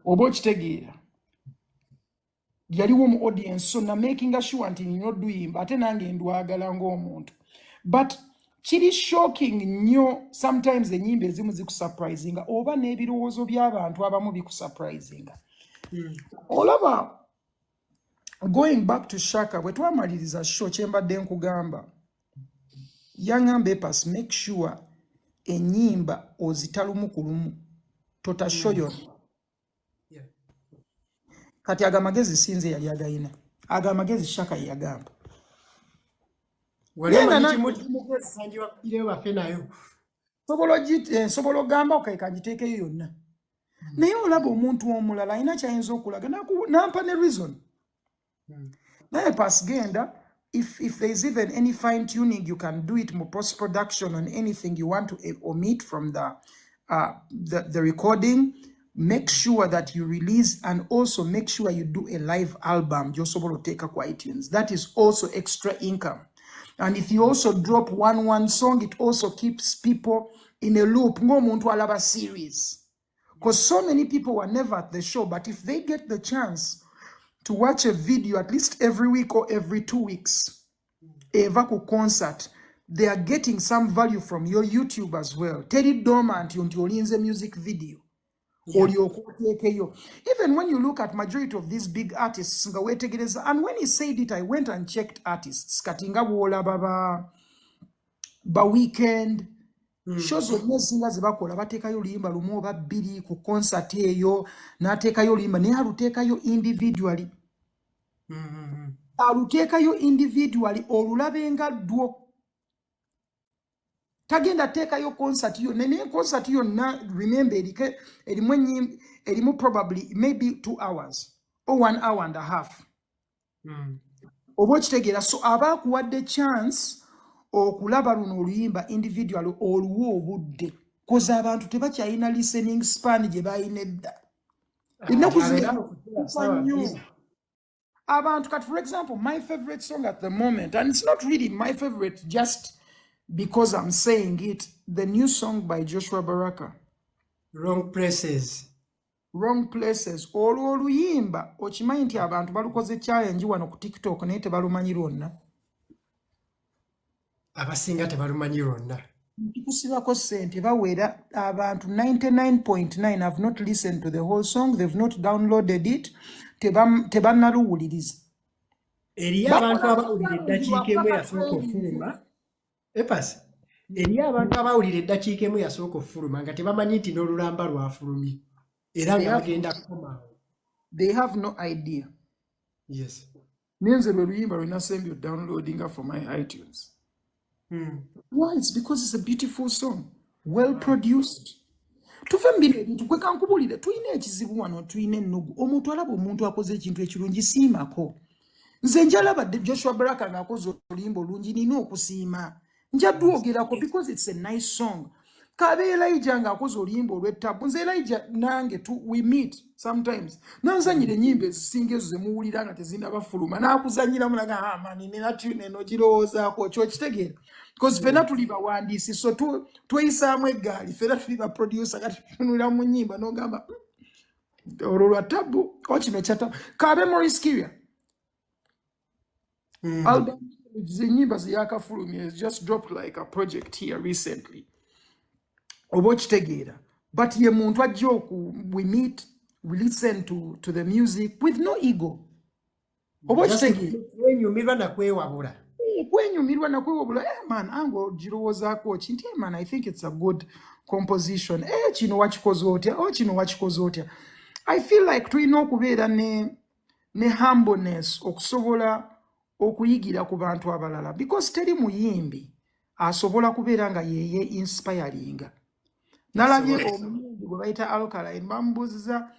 Oba okitegeera yaliwo mu audience so na making sure nti noduyimba ate nange ndwagala ng'omuntu. But kiri shocking nnyo sometimes enyimba ezimu zikusurprisinga oba n'ebirowoozo by'abantu abamu bikusurprisinga. Olaba going back to Shaka bwe twamaliriza show kyembadde nkugamba yaŋŋamba Apass make sure enyimba ozitalumu ku lumu totashoyo kati agamagezi sinze yali agayina agamagezi Shaka yagamba sobola ogamba okakagiteekeyo yonna naye olaba omuntu omulala alina kyayinza okulaga nampa ne reason naye Apass genda if there is even any fine tuning you can do it more post production on anything you want to omit from the recording. Make sure that you release and also make sure you do a live album just able to take a iTunes. That is also extra income. And if you also drop one song, it also keeps people in a loop. Ngo muntu alaba series. Because so many people were never at the show, but if they get the chance to watch a video at least every week or every 2 weeks, a Vaku concert, they are getting some value from your YouTube as well. Teddy Dormant, Yonti music video. Or even when you look at majority of these big artists, and when he said it, I went and checked artists. Katinga Wola Baba, Ba Weekend, shows of no singers bakola bateka yo limba lumo babiri ku concert eyo nateka yo limba ne aluteka yo individually. Aluteka yo individually olulabenga dwo. Tagenda teka yo concert yo nene concert yo na remember elimu probably maybe 2 hours or 1 hour and a half. Obo kitegera so abakuwadde chance okulaba luno oluyimba individual oluwo obudde koza abantu tebakyalina listening span gye bayina edda ennaku zino abantu kat for example my favorite song at the moment and it's not really my favorite just because I'm saying it, the new song by Joshua Baraka, Wrong Places. Oluyimba okimanyi nti abantu balukoze challenge wano ku TikTok naye tebalumanyi lwonna. Abasinga tebalumanyi lwonna. Kusibako sente bawera abantu 99.9 have not listened to the whole song, they've not downloaded it, tebanaluwuliriza. Eri abantu abawulira eddakiika emu yasooka okufuluma. Apass, eri abantu abawulira eddakiika emu yasooka okufuluma nga tebamanyi nti n'olulamba lwafulumye. Era nga bagenda kukomawo. They have no idea. Yes. Nenze lwe luyimba lwe nasembye downloading for my iTunes. Why? It's because it's a beautiful song. Well produced. Tuve mbino ebintu kwe kankubulire tuyina ekizibu wano tuyina ennugu. Omuntu alaba omuntu akoze ekintu ekirungi siimako. Nze njalaba Joshua Baraka ng'akoze oluyimba olungi nina okusiima. Njadwogerako because it's a nice song. Kabe Elijah ng'akoze oluyimba olw'ettabu. Nze Elijah nange we meet sometimes. Nanzanyira ennyimba ezisinga ezo ze muwulira nga tezinnabafuluma. N'akuzanyira mulaga mani nina tune eno girowoozaako kyo kitegeera. Because fena tuli bawandiisi so tweyisaamu eggaali fena tuli ba producer kati tunulira mu nnyimba n'ogamba olwo lwa ttabu okino kya ttabu. Kabe Maurice Kiria. Album Zinyimba Ziyakafulumye has just dropped like a project here recently. Obochitegera. But ye muntu ajja we meet, we listen to the music with no ego. Obochitegera. Kwenyumirwa na kwewabula. Kwenyumirwa na kwewabula. Man, ango jirowoozaako kinti man, I think it's a good composition kino wakikoze otya kino wakikoze otya. I feel like tulina okubeera ne humbleness okusobola okuyigira ku bantu abalala, because teri muyimbi asobola kubeera nga yeye inspiring. Nalabye omuyimbi gwe bayita Alkaline bamubuuziza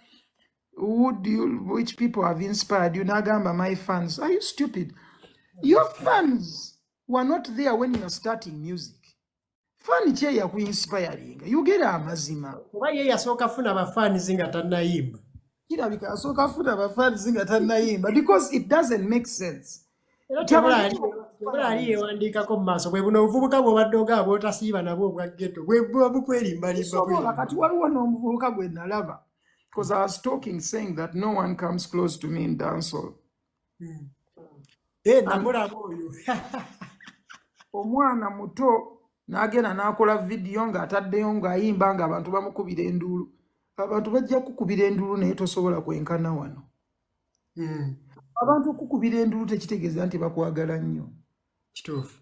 which people have inspired you, n'agamba my fans. Are you stupid? Your fans were not there when you were starting music. Fan kye yaku inspiring, you get amazima kuba ye yasooka funa abafans nga tannayimba. Kirabika asooka afuna abafans nga tannayimba, because it doesn't make sense. Tebula ali yewandiikako mu maaso bwe buno obuvubuka bw'obadde ogaba otasiiba nabwo obwa ghetto bwe buba bukwerimbalimba. Kati waliwo n'omuvubuka gwe nalaba, because I was talking saying that no one comes close to me in dancehall. Namulaba oyo omwana muto n'agenda n'akola vidiyo ng'ataddeyo ng'ayimba ng'abantu bamukubira enduulu. Abantu bajja kukubira enduulu naye tosobola kwenkana wano. Abantu okukubira enduulu tekitegeeza nti bakwagala nnyo. Kituufu.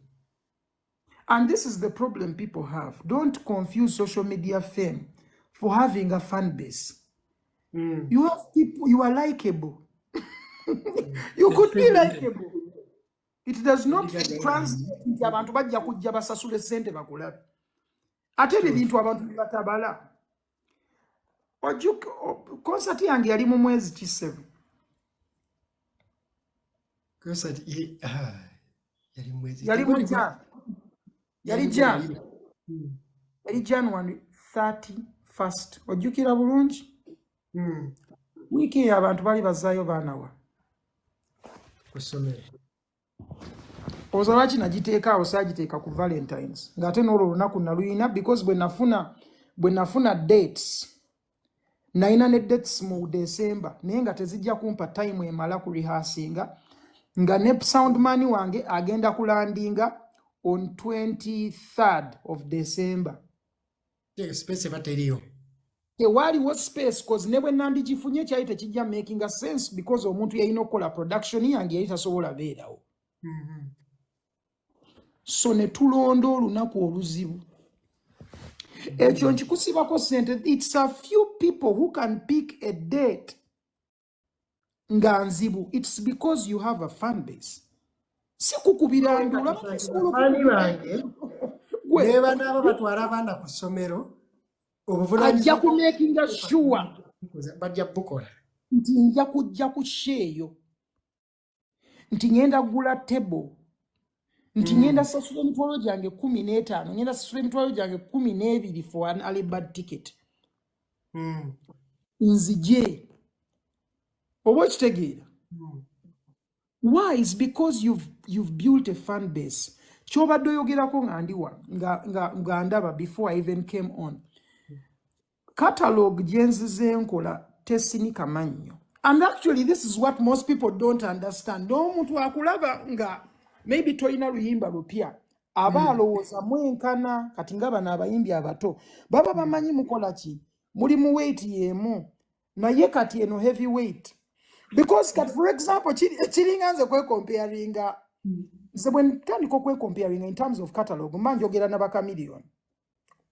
And this is the problem people have. Don't confuse social media fame for having a fan base. You have people, you are likable. You could be likable. It does not translate nti abantu bajja kujja basasule sente bakulabe. Ate ebintu abantu batabala. Concert yange yali mu mwezi Kisebe. Yali January 31st. Ojjukira bulungi? Wiki abantu bali bazaayo baana wa. Kusomera. Oza lwaki nagiteeka awo saagiteeka ku Valentines. Ng'ate n'olwo olunaku naluyina, because bwe nafuna dates. Nalina ne dates mu December. Naye nga tezijja kumpa time emala ku rehearsinga. Nga ne soundman wange agenda kulandinga on 23rd of December. Space bateriyo. Tewaliwo space, cause ne bwe nandigifunye kyali tekijja making a sense, because omuntu yalina okukola production yange yali tasobola beerawo. So ne tulonda olunaku oluzibu. Ekyo nkikusibako sente. It's a few people who can pick a date nga nzibu. It's because you have a fan base. Si kukubira ndula bafani bange beba nabo batwala abaana ku ssomero ajja ku making sure bajja bukola nti nja kujja ku sheeyo nti ngenda kugula table nti ngenda sasula emitwalo gyange 15 ngenda sasula emitwalo gyange 12 for an early bird ticket. Nzije oba kitegeera. Why? Is because you've built a fan base. Chobadde oyogerako nga ndiwa nga ndaba before I even came on. Catalog jenzize nkola tesinika mannyo. And actually this is what most people don't understand. No muntu akulaba nga maybe toyina luyimba lupya. Aba alowooza mwenkana kati nga bano abayimbi abato. Baba bamanyi mukola ki? Muli mu weight yemu. Naye kati eno heavy weight. Because for example, chiringanze kwe comparing when tandiko kwe comparing in terms of catalog, manjo gera na baka million.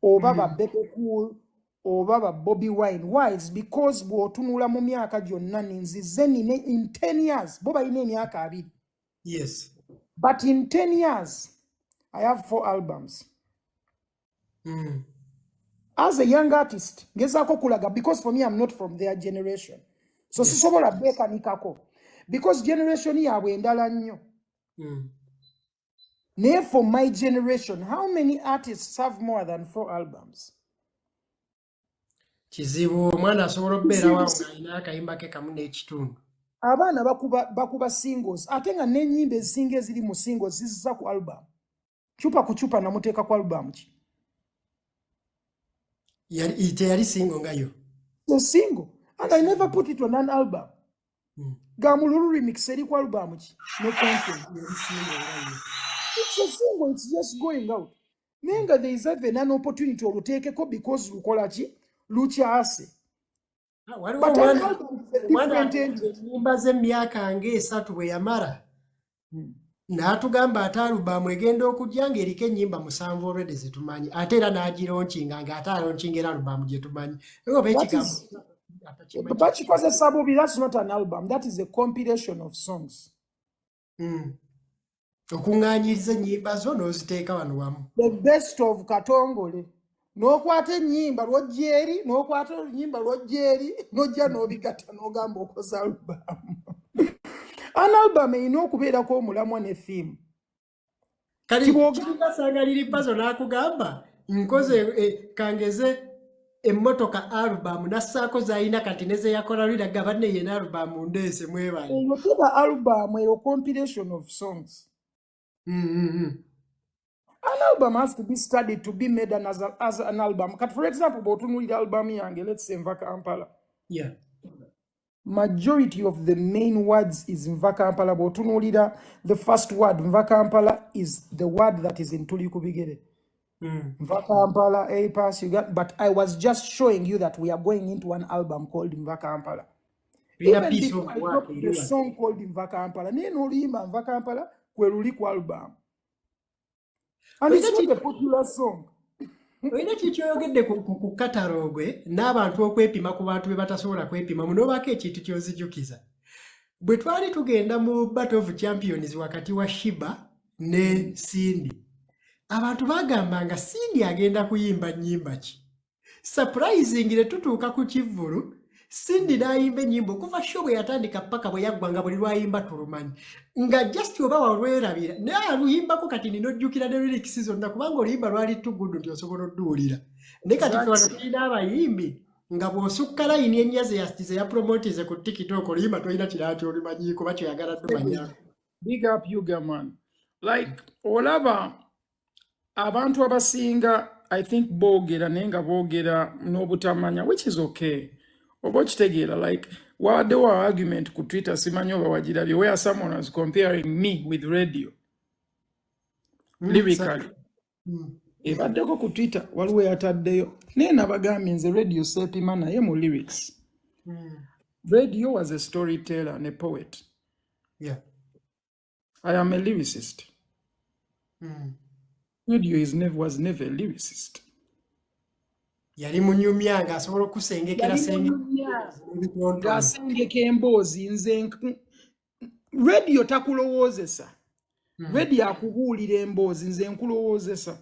O baba Bebe Cool, o baba Bobby Wine. Why? It's because bwotunula mu myaka gyonna nzizeni in 10 years. Boba ine myaka abiri. Yes. But in 10 years, I have 4 albums. As a young artist, ngezako kulaga because for me I'm not from their generation. So sisobola beka nikako. Because generation yabwe endala nnyo. Naye for my generation, how many artists have more than 4 albums? Kizibu omwana asobola okubeera wawo ng'alina akayimba ke kamu n'ekitundu. Abaana bakuba singles. Ate nga n'ennyimba ezisinga eziri mu singles zizisa ku album. Chupa ku chupa namuteeka ku album ki? Teyali single nga yo. The single. And I never put it on an album. Gamululu remix eri ku album ki? No content. It's a single, it's just going out. Nenga there is even an opportunity oluteekeko because lukola ki? Lukyase. But an album is a different entity. Nyimba z'emyaka nga 3 bwe yamala. n'atugamba ate alubamu egenda okujja ng'eriko ennyimba 7 already zetumanyi ate era n'agironkinga ng'ate alonkinga era alubamu gye tumanyi oba ekigambo bakikozesa bubi. That's not an album, that is a compilation of songs. okuŋŋaanyiriza ennyimba zo n'oziteeka wano wamu. The best of Katongole. N'okwata ennyimba lw'ojja eri, n'okwata ennyimba l'ojja eri, n'ojja n'obigatta n'ogamba okoze album. An album erina okubeerako omulamwa ne theme. Kati kigasanga liri pazo n'akugamba nkoze kangeze emmotoka album nassaako z'alina kati ne ze yakola liraga banne yena album ndeese mwebale. Eyo teba album eyo compilation of songs. An album has to be studied to be made as an album. For example, bw'otunuulira album yange, let's say Nva Kampala. Yeah. Majority of the main words is Nva Kampala. Bw'otunuulira the first word, Nva Kampala, is the word that is in Tuli Kubigere. Nva Kampala, Apass, Uganda. But I was just showing you that we are going into an album called Nva Kampala. Even before I dropped the song called Nva Kampala, neno luyimba Nva Kampala kwe luli ku album. And it's not a popular song. Oyina kikyoyogedde ku katalogwe n'abantu okwepima ku bantu be batasobola kwepima munobaako ekintu ky'ozijukiza. Bwe twali tugenda mu Battle of Champions wakati wa Shiba ne Cindy, abantu bagambanga Cindy agenda kuyimba nnyimba ki. Surprising ne tutuuka ku Kivvulu, Cindy n'ayimba ennyimba okuva show bwe yatandika paka bwe yaggwanga buli lwayimba tulumanyi. Nga just oba walwerabira naye aluyimbako kati ninojjukira ne lyrics zonna kubanga oluyimba lwali tuguddu nti osobola odduwulira. Naye kati ffe wano tulina abayimbi nga bw'osukka layini ennyaze ya promotize ku TikTok oluyimba tolina kirala olumanyi kuba kyoyagala tumanya. Big up Yuga man. Like olaba abantu abasinga I think boogera naye nga boogera n'obutamanya, which is okay. Oba kitegeera like waddewo argument ku Twitter simanyi oba wagirabye where someone was comparing me with radio lyrically. Ebaddeko ku Twitter waliwo yataddeyo naye nabagambye nze radio seepima naye mu lyrics. Radio was a storyteller and a poet. Yeah. I am a lyricist. Radio was never a lyricist. Yali munyumya ng'asobola okusengekera ng'asengeka emboozi nze radio takulowoozesa. Radio akubuulira emboozi nze nkulowoozesa.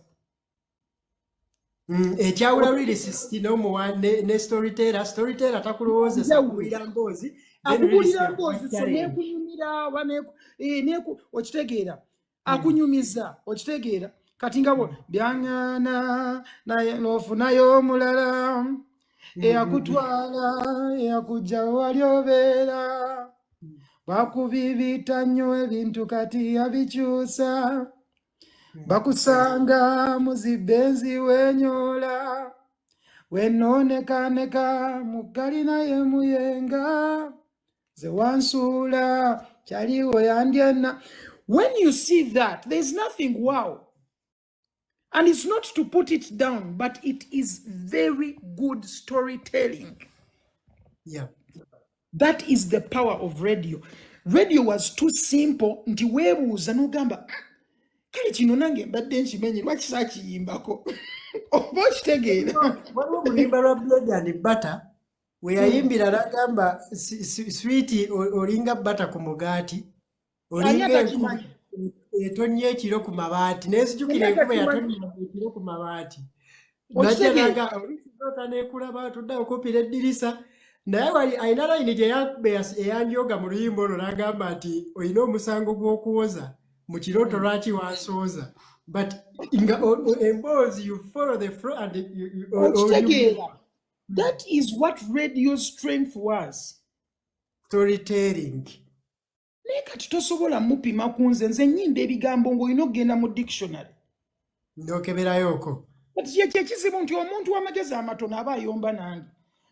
Ekyawula lyricist ne storyteller takulowoozesa akubuulira mboozi. Akubuulira mboozi so neekunyumira okitegeera akunyumiza okitegeera. Kati nga byangana naye n'ofunayo omulala eyakutwala eyakujja wali obeera bakubibita nnyo ebintu kati yabikyusa bakusanga muzibenzi wenyola wenoonekaaneka mukalina ye muyenga ze wansuula kyaliwo yandyena. When you see that, there's nothing wow. And it's not to put it down, but it is very good storytelling. Yeah. That is the power of radio. Radio was too simple. Nti webuuza n'ogamba kale kino nange mbadde nkimenye lwaki saakiyimbako. Oba okitegeera. Waliwo oluyimba lwa Bread and Butter we yayimbira n'agamba sweet olinga butter ku mugaati. Olinga etonnya ekiro ku mabaati n'ezijjukira enkuba yatonnya ekiro ku mabaati. Najjanaga olisizoota n'ekulaba tudda okupira eddirisa naye wali ayina layini gye eyanjoga mu luyimba olwo n'agamba nti olina omusango gw'okuwoza mu kirooto lwaki wansooza. But emboozi you follow the flow and that is what radio's strength was. Storytelling. Naye kati tosobola mupima ku nze nnyimba ebigambo ng'olina okugenda mu dictionary. N'okeberayoko. Kati kyekizibu nti omuntu w'amagezi amatono aba ayomba nange.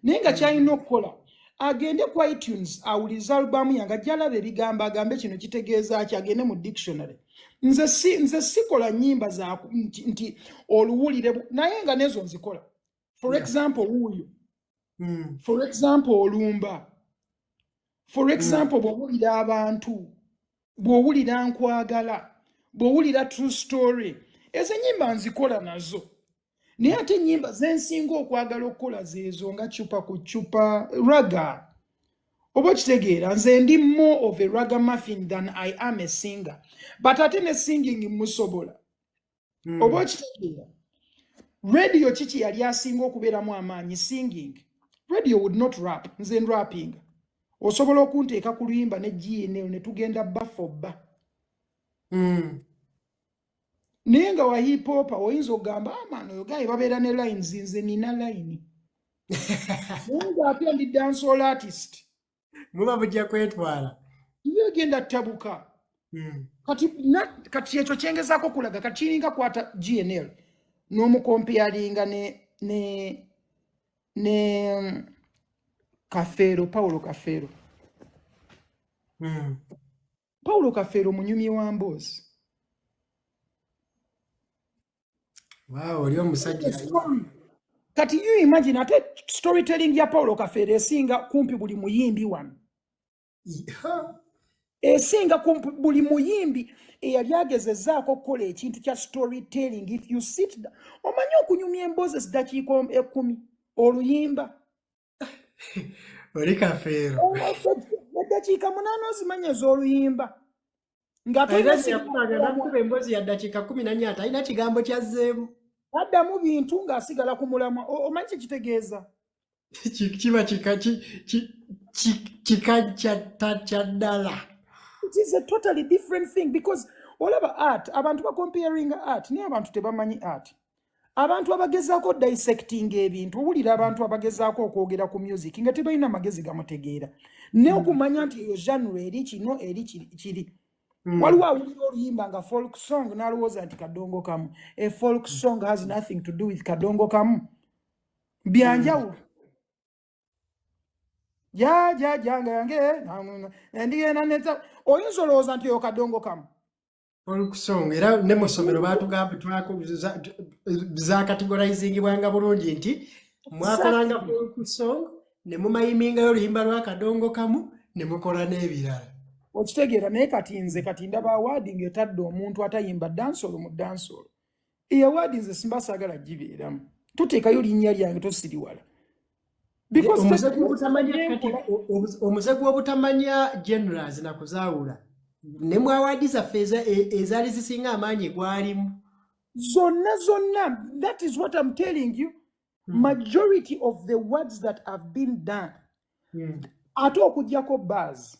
Naye nga kyalina okukola agende ku iTunes awuliza alubamu yange ajja alaba ebigambo agambe kino kitegeeza ki agende mu dictionary. Nze sikola nnyimba nti oluwulire naye nga nezo nzikola. For example wuuyo. For example olumba. For example bw'owulira abantu bw'owulira nkwagala, bw'owulira true story, ezo ennyimba nzikola nazo. Naye ate ennyimba zensinga okwagala okukola zeezo nga cupa ku cupa raga. Oba kitegeera nze ndi more of a ragamuffin than I am a singer. But ate ne singing musobola. Oba kitegeera. Radio kiki yali asinga okubeeramu amaanyi singing. Radio would not rap. Nze rapping. Osobola okunteeka ku luyimba ne GNL ne tugenda bba for bba. Naye nga wa hip hop oyinza okugamba amaana oyo gaye babeera ne lines nze nina line. Naye nga ate ndi dancehall artist. Muba mujja kwetwala. Ye genda tabuka. Kati ekyo kyengezaako kulaga kati kiringa kwata GNL n'omukompeyaringa ne Kafero, Paulo Kafero. Paulo Kafero munyumyi wa Mboozi. Wow, oli omusajja. Kati you imagine ate storytelling ya Paulo Kafero esinga kumpi buli muyimbi wano. Esinga kumpi buli muyimbi eyali agezezzaako okukola ekintu kya storytelling. If you sit down, omanyi okunyumya emboozi eddakiika 10 oluyimba. Oli Kafero. Eddakiika 8 ozimanya ez'oluyimba. Nga kuba emboozi ya ddakiika 14 talina kigambo kyazzeemu. Addamu bintu ng'asigala ku mulamwa. Omanyi kitegeeza? Kiba kika kya ddala. It is a totally different thing because olaba art, abantu ba comparing art, naye abantu tebamanyi art. Abantu abagezaako dissecting ebintu, owulira abantu abagezaako okwogera ku music nga tebalina magezi gamutegeera. Ne okumanya nti eyo genre eri kino eri kiri. Waliwo awulira oluyimba nga folk song n'alowooza nti kadongo kamu. A folk song has nothing to do with kadongo kamu. Byanjawulo. Ndigenda neza oyinza olowooza nti oyo kadongo kamu. Folk song era ne mu ssomero baatugamba za categorizing bwanga bulungi nti mwakolanga folk song ne mumayimingayo oluyimba lwa kadongo kamu ne mukola n'ebirala. Okitegeera naye kati nze kati ndaba awaadi ng'etadde omuntu atayimba dansolo mu dansolo. Eyo awaadi nze simba saagala gibeeramu. Tuteekayo linnya lyange tosiriwala. Omuze gw'obutamanya generals na kuzaawula. Ne mu awaadi zaffe ezaali zisinga amaanyi gwalimu. Zonna. That is what I'm telling you. Majority of the words that have been done. Ate okugyako Brayz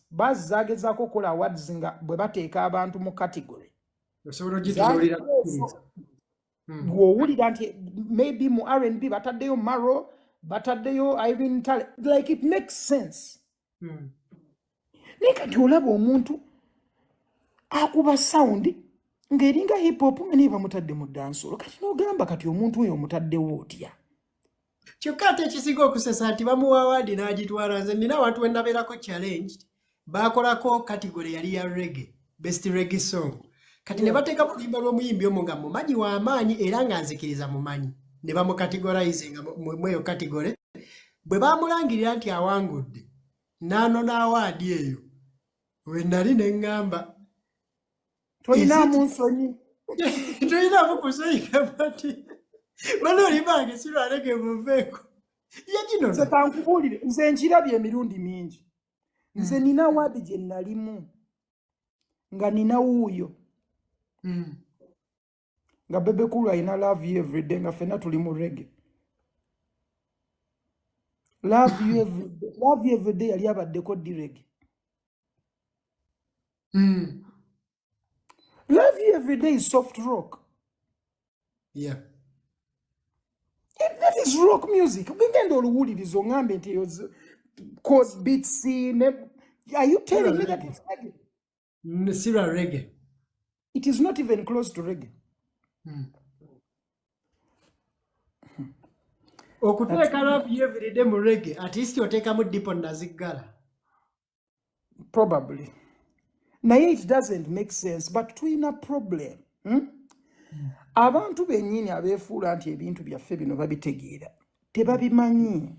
zagezaako okukola awards nga bwe bateeka abantu mu category. Osobola ogitunuulira. Bw'owulira nti maybe mu R&B bataddeyo Maro, bataddeyo Irene Tale. Like it makes sense. Naye kati olaba omuntu akuba sound ng'eringa hip hop nga naye bamutadde mu dansolo. Kati n'ogamba kati omuntu oyo omutaddewo otya? Kyokka ate ekisinga okusesa nti bamuwa awaadi n'agitwala. Nze nina abantu we nabeerako challenge baakolako category yali ya reggae, best reggae song. Kati ne bateeka mu luyimba lw'omuyimbi omwo nga mumanyi w'amaanyi era nga nzikiriza mumanyi. Ne bamukategorizinga mu eyo category. Bwe baamulangirira nti awangudde n'anona awaadi eyo we nali ne ŋŋamba tolinaamu nsonyi. Tolinaamu kusonyiga bati wano olibange sirwalege muveeko. Nze kankubuulire, nze nkirabye emirundi mingi. Nze nina awaadi gye nalimu nga nina wuuyo. Nga Bebe Cool ayina Love You Everyday nga ffenna tuli mu reggae. Love You Everyday yali abaddeko ddi reggae. Love You Everyday is soft rock. Yeah. That is rock music. Bigenda oluwuliriza ongambe nti cause beats. Are you telling me that it's reggae? Sira reggae. It is not even close to reggae. Okuteeka Love You Everyday mu reggae, at least oteekamu Dipo Naziggala. Probably. Naye it doesn't make sense, but tuyina problem. Abantu bennyini abeefuula nti ebintu byaffe bino babitegeera tebabimanyi.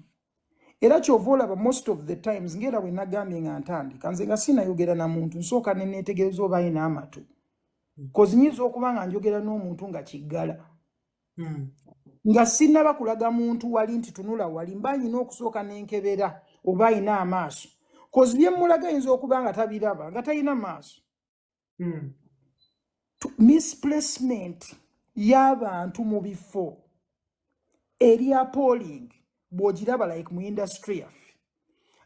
Era chovola ba most of the times ngera we nagambye nga ntandika nze nga sinayogera na muntu nsooka ne neetegereza oba ayina amatu kozi nyinza okuba nga njogera n'omuntu nga kiggala nga sinnaba kulaga muntu wali nti tunula wali mba nyina okusooka n'enkebera oba ayina amaaso kozi bye mulaga ayinza okuba nga tabiraba nga talina maaso misplacement y'abantu mu bifo eri appalling bw'ogiraba like mu industry yaffe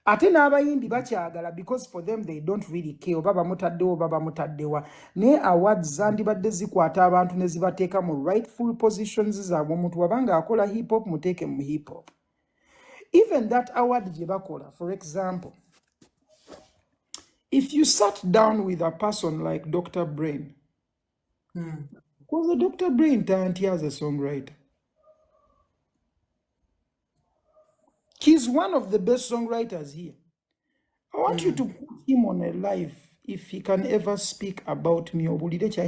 ate n'abayimbi bakyagala because for them they don't really care oba bamutaddewo oba bamutaddewa naye awards zandibadde zikwata abantu ne zibateeka mu rightful positions zaabwe omuntu wabanga akola hip hop muteeke mu hip hop even that award gye bakola for example if you sat down with a person like Dr. Brain was the Dr. Brain tanti as a songwriter. He's one of the best songwriters here. I want you to put him on a live if he can ever speak about me. But he's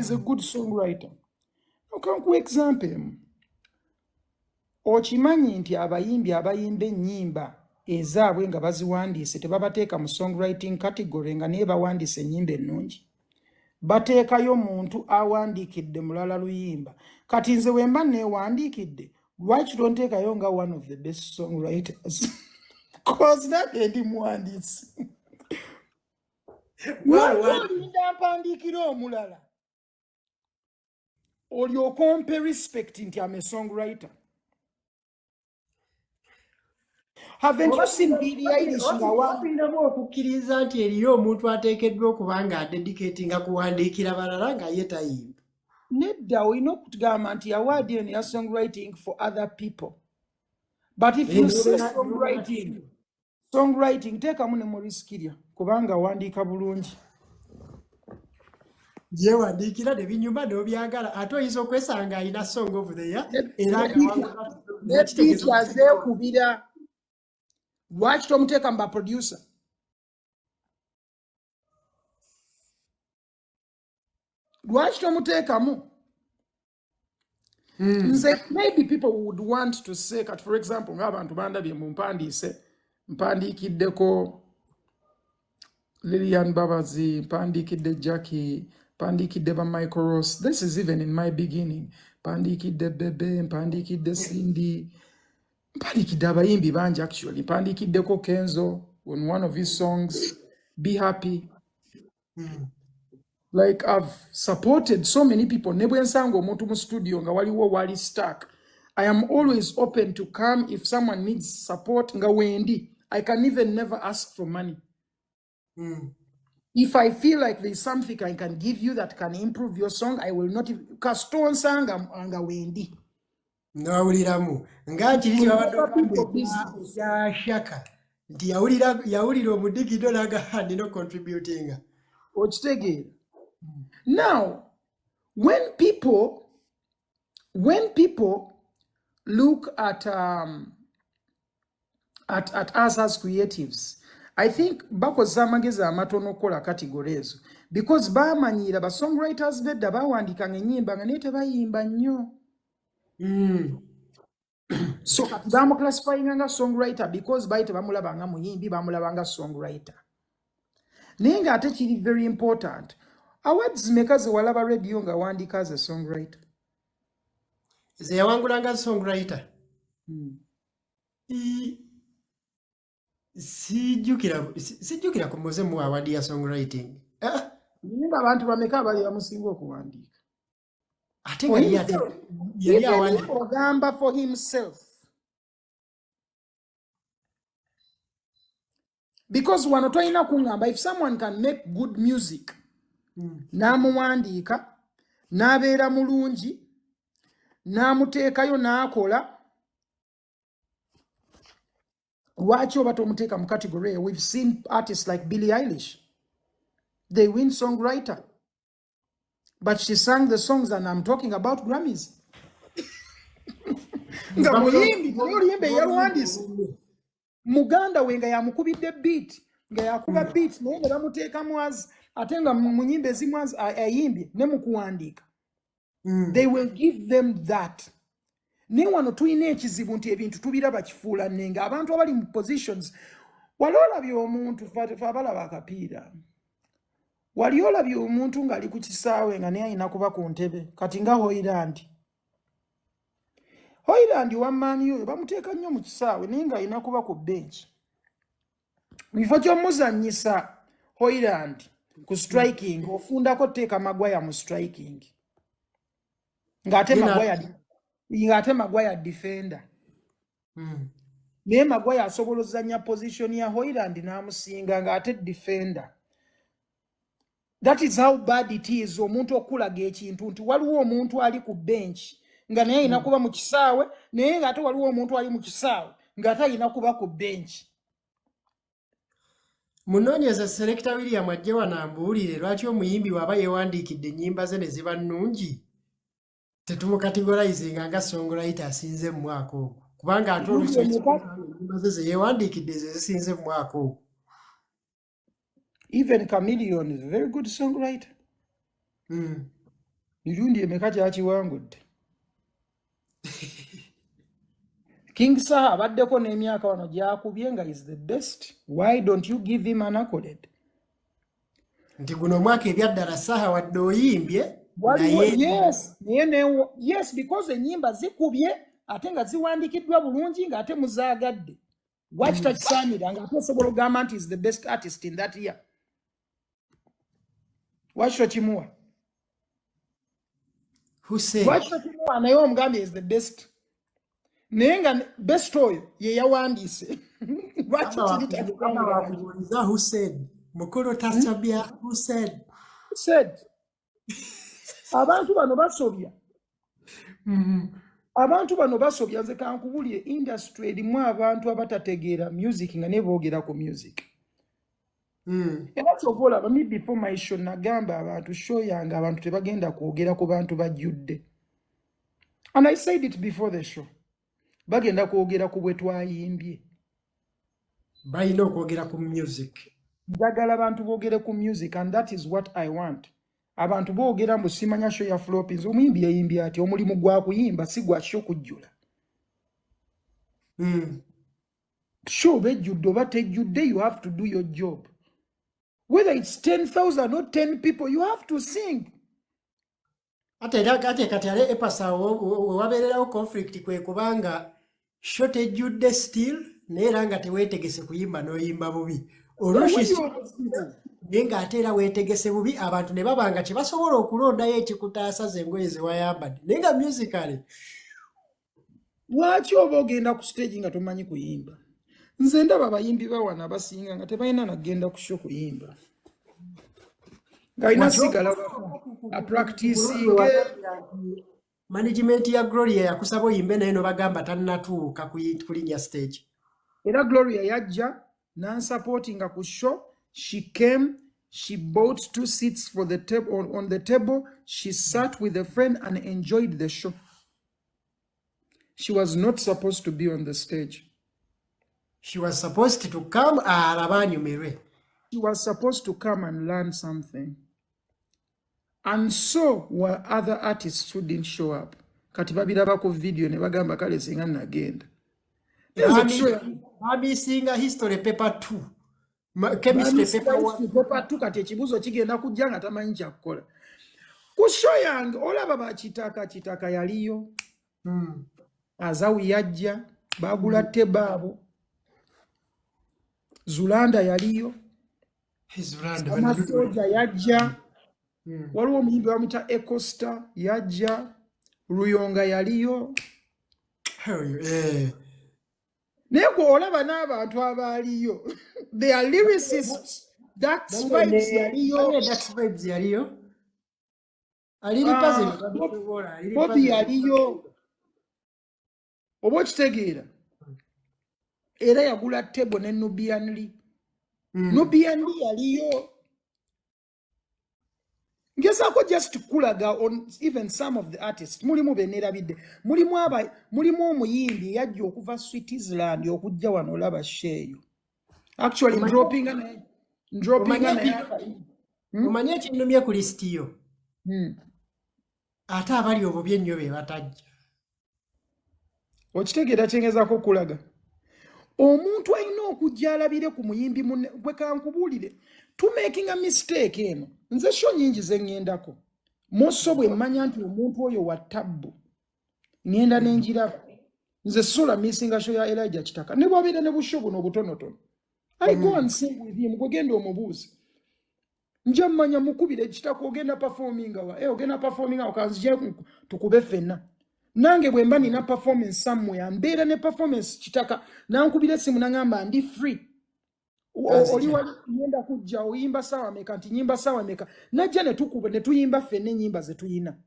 a good songwriter. Now, can we example? Ochimanyi nti abayimbi abayimba ennyimba ezaabwe nga baziwandiise tebabateeka mu songwriting category nga naye bawandiise ennyimba ennungi. Bateekayo muntu awandiikidde mulala luyimba. Kati nze wemba neewandiikidde, lwaki tonteekayo nga one of the best songwriters? Cause nange ndi muwandiisi. Olinda mpandiikira omulala. Olyoka ompe respect nti I'm a songwriter. Haven't you seen Billie Eilish nga wapindamu okukkiriza nti eriyo omuntu ateekeddwa okuba nga adedicatinga kuwandiikira balala nga ye tayimba? Nedda olina okutugamba nti award eno ya songwriting for other people. But if you say songwriting teekamu ne mu riskirya kubanga wandiika bulungi. Ye wandiikira ne binyuma n'obyagala ate oyinza okwesanga alina song of the year era nga azeekubira. Lwaki tomuteeka mu baproducer? Lwaki tomuteekamu? Maybe people would want to say, for example, ng'abantu bandabye mu mpandiise, mpandiikiddeko Lillian Babazi, mpandiikidde Jackie, mpandiikidde ba Michael Ross. This is even in my beginning. Mpandiikidde Bebe, mpandiikidde Cindy. Mpandiikidde abayimbi bangi actually. Mpandiikiddeko Kenzo on one of his songs, Be Happy. Like I've supported so many people. Ne bwe nsanga omuntu mu studio nga waliwo wali stuck. I am always open to come if someone needs support nga wendi. I can even never ask for money. If I feel like there's something I can give you that can improve your song, I will not. Kaston sanga anga wendi. Nawuliramu nga kiri babadde ya shaka nti yawulira omudigido naga ndino contributing. Okitegeera. Now, when people look at us as creatives, I think bakoze amagezi amatono okukola category ezo because bamanyira ba songwriters bedda bawandikanga ennyimba nga naye tebayimba nnyo. So bamu classifying nga songwriter because bayite bamulabanga muyimbi bamulabanga songwriter. Naye nga ate kiri very important. Awards makers walaba radio nga wandika as a songwriter. Ze yawangulanga songwriter. Sijjukira ku muzemu award ya songwriting. Nyimba abantu bameka bali bamusinga okuwandiika. Ate nga yali awandika ogamba for himself. Because wano toyina kungamba if someone can make good music n'amuwandiika n'abeera mulungi n'amuteekayo n'akola lwaki oba tomuteeka mu category? We've seen artists like Billie Eilish. They win songwriter. But she sang the songs and I'm talking about Grammys. Nga muyimbi yalwandise. Muganda wenga yamukubidde beat. Nga yakuba beat naye ne bamuteekamu ate nga mu nnyimba ezimu ayimbye ne mu kuwandiika. they will give them that. Ne wano tulina ekizibu nti ebintu tubiraba kifuula nnenga abantu abali mu positions wali olabye omuntu fa balaba akapiira wali olabye omuntu ng'ali ku kisaawe nga naye alina kuba ku ntebe kati nga Hoyland wammaani oyo bamuteeka nnyo mu kisaawe naye ng'alina kuba ku bench mu kifo ky'omuzannyisa Hoyland ku striking ofundako teeka Magwaya mu striking ng'ate Magwaya defender naye Magwaya asobola ozannya position ya Hoyland n'amusinga ng'ate defender. That is how bad it is omuntu okulaga ekintu nti waliwo omuntu ali ku bench nga naye alina kuba mu kisaawe naye ng'ate waliwo omuntu ali mu kisaawe ng'ate alina kuba ku bench. Munoonyeza Selector William ajje wano ambuulire lwaki omuyimbi waba yeewandiikidde ennyimba ze ne ziba nnungi tetumukategorizinga nga songwriter asinze mu mwaka ogwo kubanga ate ennyimba ze yeewandiikidde ze zisinze mu mwaka ogwo. Even Chameleon is a very good songwriter. Mirundi emeka kyakiwangudde. King Saha abaddeko n'emyaka wano gyakubye nga is the best. Why don't you give him an accolade? Nti guno omwaka ebyaddala Saha wadde oyimbye yes, because ennyimba zikubye ate nga ziwandiikiddwa bulungi ng'ate muzaagadde. Watch takisaanira ng'ate osobola ogamba nti is the best artist in that year. Watch Chimuwa. Who said? Watch Chimuwa naye omugambi is the best. Naye nga best oyo ye yawandiise. Who said? Mukulu Tasabia, who said? Who said? Abantu bano basobya. Abantu bano basobya nze kankubulye industry erimu abantu abatategeera music nga ne boogera ku music. Era kyovola bami before my show nagamba abantu show yange abantu tebagenda kwogera ku bantu bajjudde. And I said it before the show. Bagenda kwogera ku bwe twayimbye. Balina okwogera ku music. Njagala abantu boogere ku music and that is what I want. Abantu boogera mbu simanya show ya Flopins omuyimbi yayimbye ati omulimu gwa kuyimba si gwa show kujjula. Show bejjudde oba tejjudde you have to do your job. Whether it's 10,000 or 10 people, you have to sing. Ate kati ale epasa wabeererawo conflict kwe kubanga show tejjudde still naye era nga teweetegese kuyimba n'oyimba bubi. Olushi naye ng'ate era weetegese bubi abantu ne babanga kye basobola okulondayo ekikutaasa ze engoye ze wayambadde naye nga musically. Lwaki oba ogenda ku stage nga tomanyi kuyimba? Nze ndaba abayimbi bawana abasinga nga tebalina nagenda ku show kuyimba. Ng'alina sigala a practicing. Management ya Gloria yakusaba oyimbe naye no bagamba tannatuuka kulinnya stage. Era Gloria yajja non-supporting ku show. She came, she bought 2 seats for the table on the table. She sat with a friend and enjoyed the show. She was not supposed to be on the stage. She was supposed to come arabanyumirwe. She was supposed to come and learn something. And so were other artists who didn't show up. Kati babirabako video ne bagamba kale singa nagenda. Babi singa history paper 2. Chemistry paper 2 kati ekibuzo kigenda kujja nga tamanyi kyakukola. Ku show yange olaba bakitaka yaliyo. Azawi yajja bagula tebaabo. Zulanda yaliyo. Amasoja yajja. Waliwo omuyimbi bamuyita Ecosta yajja. Ruyonga yaliyo. Naye gwe olaba n'abantu abaaliyo. They are lyricists. Dax Vibes yaliyo. Dax Vibes yaliyo. Bobby yaliyo. Oba okitegeera. Era yagula table ne Nubian Lee. Nubian Lee yaliyo. Ngezaako just kulaga on even some of the artists. Mulimu benerabidde. Mulimu omuyimbi yajja okuva Switzerland okujja wano olaba sheeyo. Actually dropping on Omanye ekinnumye ku list yo. ate abali obwo byennyo be batajja. Okitegeera kyengezaako okulaga omuntu alina okujja alabire ku muyimbi munne gwe kankubuulire tumaking a mistake eno nze sho nyingi ze ŋŋendako moso bwe mmanya nti omuntu oyo wa ttabbu ŋŋenda n'enjirako nze sola missinga sho ya Elijah Kitaka ne bwabeera ne busho buno obutonotono I go and sing with him gwegenda omubuuzi nja mmanya mukubira ekitaka ogenda performinga wa ogenda performinga okanzije tukube ffenna nange bwe mba nina performance somewhere mbeera ne performance Kitaka nankubira essimu nangamba ndi free oli wali ngenda kujja oyimba sawa meka nti nyimba sawa meka najja ne tukuba ne tuyimba ffenna ennyimba ze tuyina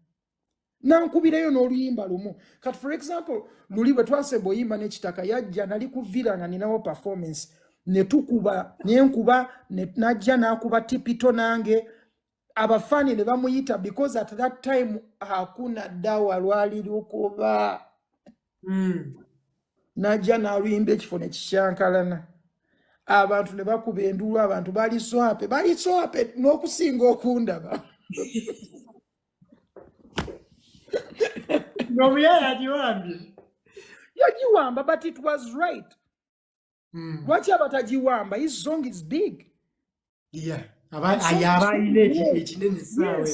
nankubirayo n'oluyimba lumu kati for example luli bwe twasemba oyimba ne Kitaka yajja nali kuvira nga ninawo performance ne tukuba nenkuba najja nakuba tipito nange abafani ne bamuyita because at that time hakuna dawa lwali lukuba najja n'aluyimba ekifo ne kishankalana abantu ne bakuba enduulu abantu bali swape n'okusinga okundaba yagiwamba but it was right. Lwaki abatagiwamba? His song is big. Yeah. Abaine ekinene saawe.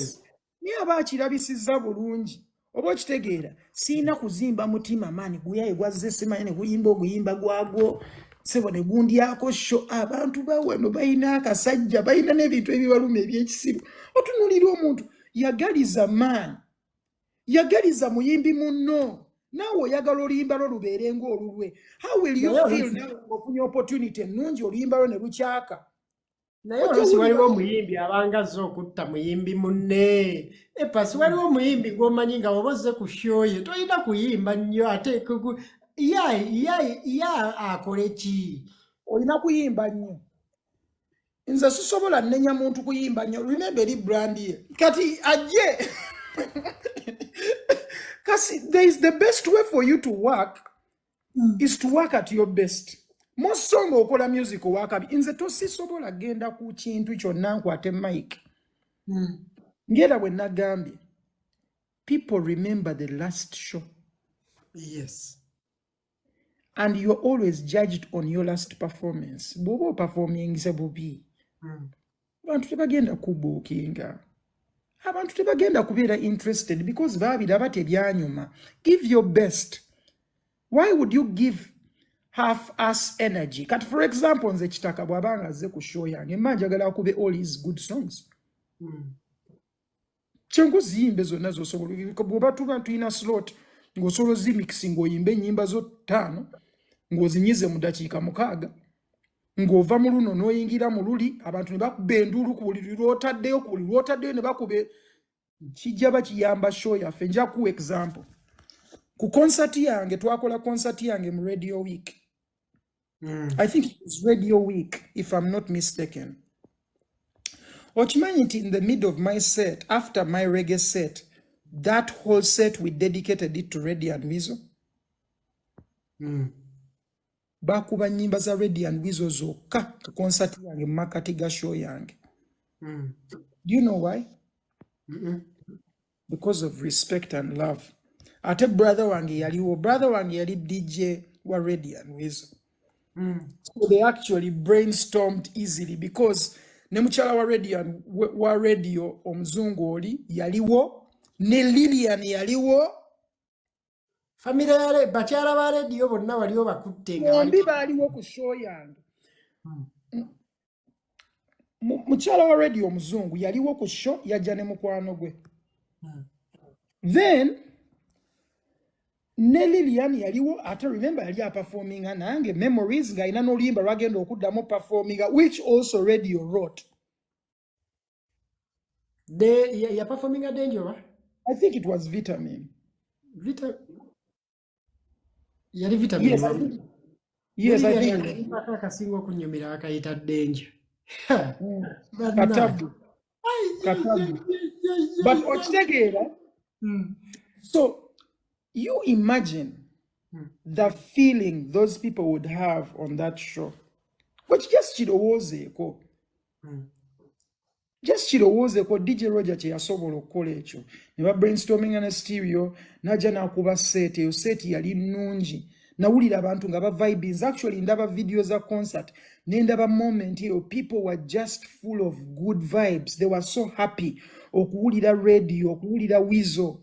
Niye abakirabisizza bulungi. Oba okitegeera siina kuzimba mutima maani guyaye gwazze semanye ne guyimba oguyimba gwagwo sebo ne gundyako sho abantu bawano balina akasajja balina n'ebintu ebibaluma ebyekisibu otunulira omuntu yagaliza maani yagaliza muyimbi munno nawe oyagala oluyimba lwo lubeere ng'olulwe. How will you feel nawe ofunye opportunity ennungi oluyimba lwo ne lukyaka? Naye oluusi waliwo omuyimbi abangazze okutta muyimbi munne. Apass waliwo omuyimbi gw'omanyi nga bw'oba ozze ku show ye tolina kuyimba nnyo ate akole ki? Olina kuyimba nnyo. Nze sisobola nnenya muntu kuyimba nnyo. Remember eri brand ye. Kati ajje. Kasi there is the best way for you to work is to work at your best. Most song okola music wakabi nze tosisobola genda ku kintu kyonna nkwate mic. Ngera bwe nagambye people remember the last show. Yes. And you're always judged on your last performance. Bobo performing ze bubi. Abantu tebagenda kubuukinga. Abantu tebagenda kubeera interested because baabiraba tebyanyuma. Give your best. Why would you give half-ass energy? Kat for example nze Kitaka bw'abanga azze ku show yange mma njagala akube all his good songs. Kyengo ziyimbe zonna z'osobola bw'oba tuba tuyina slot ng'osobola zimixi ng'oyimba ennyimba zo 5 ng'ozinyize mu dakiika 6 ng'ova mu luno n'oyingira mu luli abantu ne bakuba enduulu ku buli lw'otaddeyo ne bakube kijja bakiyamba show yaffe. Nja ku example ku concert yange twakola concert yange mu Radio Week. I think it was Radio Week if I'm not mistaken. Ochimanyi nti in the middle of my set, after my reggae set, that whole set we dedicated it to Reddy and Weasel. Bakuba nyimba za Reddy and Weasel zokka ku concert yange makati ga show yange. Do you know why? Because of respect and love. Ate brother wange yali DJ wa Reddy and Weasel. So they actually brainstormed easily because ne mukyala wa radio omuzungu oli yaliwo ne Lilian yaliwo. Familia yale bakyala ba radio bonna waliwo bakutte nga bombi baaliwo ku show yange. Mukyala wa radio omuzungu yaliwo ku show yajja ne mukwano gwe. Then ne Lilian yaliwo ate remember yali performinga nange memories nga ina n'oluyimba lwagenda okuddamu performinga which also radio wrote. Ya performinga Danger? I think it was Vitamin. Yali Vitamin. Yes, I think. Akasinga okunyumira akayita Danger. Katabu. But okitegeera. So you imagine the feeling those people would have on that show. But just just kirowoozeko DJ Roger kye yasobola okukola ekyo ne ba brainstorming na stereo najja n'akuba set eyo set yali nnungi nawulira abantu nga ba vibes actually ndaba video za concert nendaba moment eyo people were just full of good vibes they were so happy okuwulira radio okuwulira wizo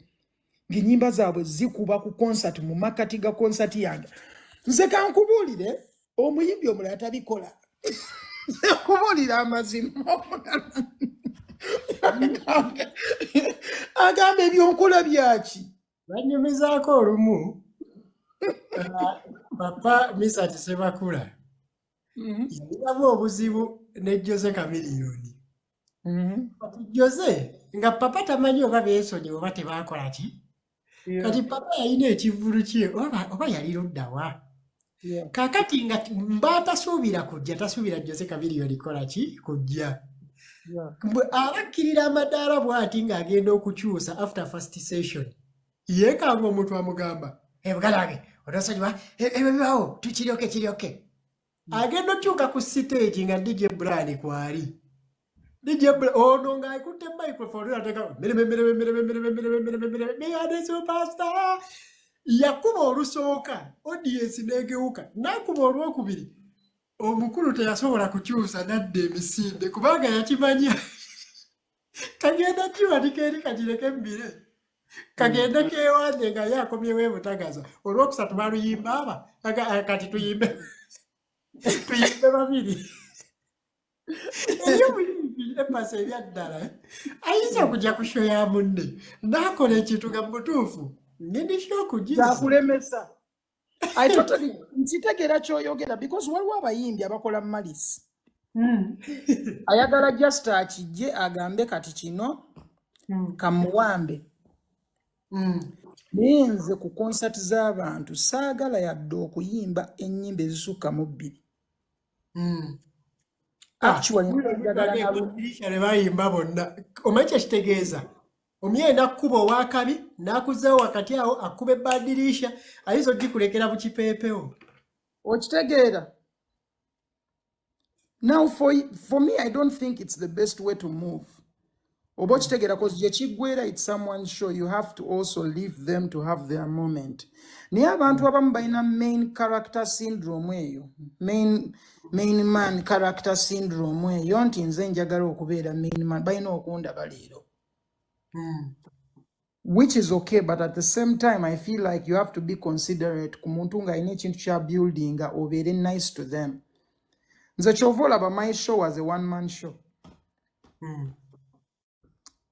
ng'ennyimba zaabwe zikuba ku concert mu makati ga concert yange nze kankubuulire omuyimbi omulala tabikola kubuulira amazima agamba ebyonkola byaki banyumizaako olumu papa Misati Sebakula yalinamu obuzibu ne Jose Chameleone kati Jose nga papa tamanyi oba beesonyi oba tebaakola ki kati papa yalina ekivulu kye oba yali luddawa kakati nga mba tasuubira kujja tasuubira Jose Chameleone kola ki kujja abakkirira amadaala bw'ati ng'agenda okukyusa after first session yeekanga omuntu amugamba bugalange otosonyiwa ebyo kiryoke agenda okyuka ku stage nga DJ Brayz kwali DJ Brayz ono ng'akutte microphone ateka superstar yakuba olusooka audience n'egewuka n'akuba olwokubiri omukulu teyasobola kukyusa nadde emisinde kubanga yakimanya kagenda kiwanika eri kagireke embire kagenda keewanze nga ye akomyewo ebutagaza olwokusatu baluyimba aba kati tuyimbe babiri eyo muyimbi Apass ebyaddala ayinza okujja ku show ya munne n'akola ekintu nga mutuufu nindisho okugizakulemesa nkitegera kyoyogera because waliwo abayimbi abakola malisi ayagala just akijje agambe kati kino kamuwambe nenze ku concert z'abantu saagala yadde okuyimba ennyimba ezisukka mu bbiri bayimba bonna omanyi kyekitegeeza omyenda akkuba owakabi n'akuzzawo wakati awo akkuba ebbadirisha ayinza ogikulekera mu kipeepewo okitegeera. Now for me I don't think it's the best way to move oba okitegeera cause yekiggwera it's someone's show you have to also leave them to have their moment naye abantu abamu balina main character syndrome eyo main man character syndrome eyo nti nze njagala okubeera main man balina okundaba leero which is okay but at the same time I feel like you have to be considerate ku muntu ng'alina ekintu kya building obeere nice to them. Nze kyova olaba my show was a one man show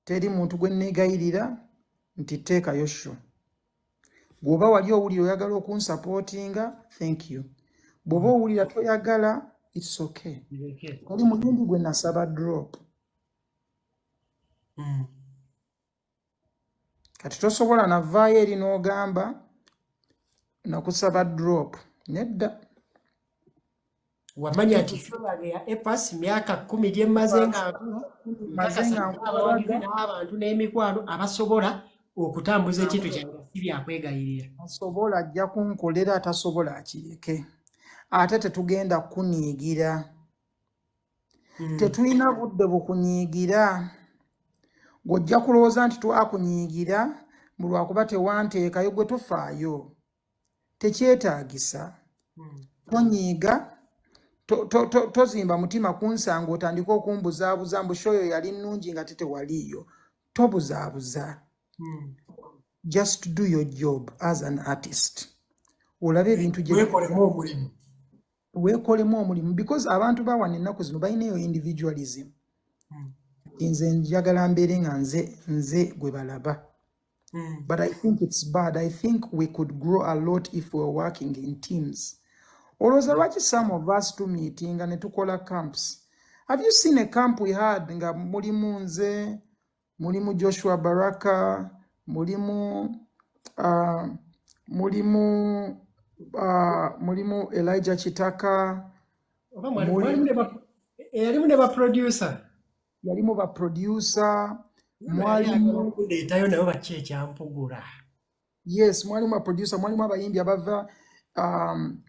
teri muntu gwe neegayirira nti teekayo show bw'oba wali owulira oyagala okunsupportinga thank you bw'oba owulira toyagala it's okay oli muyimbi gwe nasaba drop kati tosobola navaayo eri n'ogamba nakusaba drop nedda wamanya nti show yange ya Apass myaka 10 gye mmaze n'abantu n'emikwano abasobola okutambuza ekintu kyange si byakwegayirira asobola ajja kunkolera atasobola akireke ate tetugenda kunyiigira tetulina budde bukunyiigira gw'ojja kulowooza nti twakunyiigira mu lwakuba tewanteekayo gwe tofaayo tekyetaagisa tonyiiga tozimba mutima kunsanga otandika okumbuzaabuza mbu shoyo yali nnungi nga tetewaliiyo tobuzaabuza just do your job as an artist olabe ebintu weekolemu omulimu because abantu bawana ennaku zino balina eyo individualism nze njagala mbeere nga nze gwe balaba but I think it's bad. I think we could grow a lot if we were working in teams. Olowooza lwaki some of us to meeting and tukola camps? Have you seen a camp we had nga mulimu nze, mulimu Joshua Baraka, mulimu Elijah Chitaka, yalimu ne ba producer. Yalimu ba producer, mwalimu ndetayo nayo bakyechampugula. Yes, mwalimu ba producer, mwalimu abayimbi abava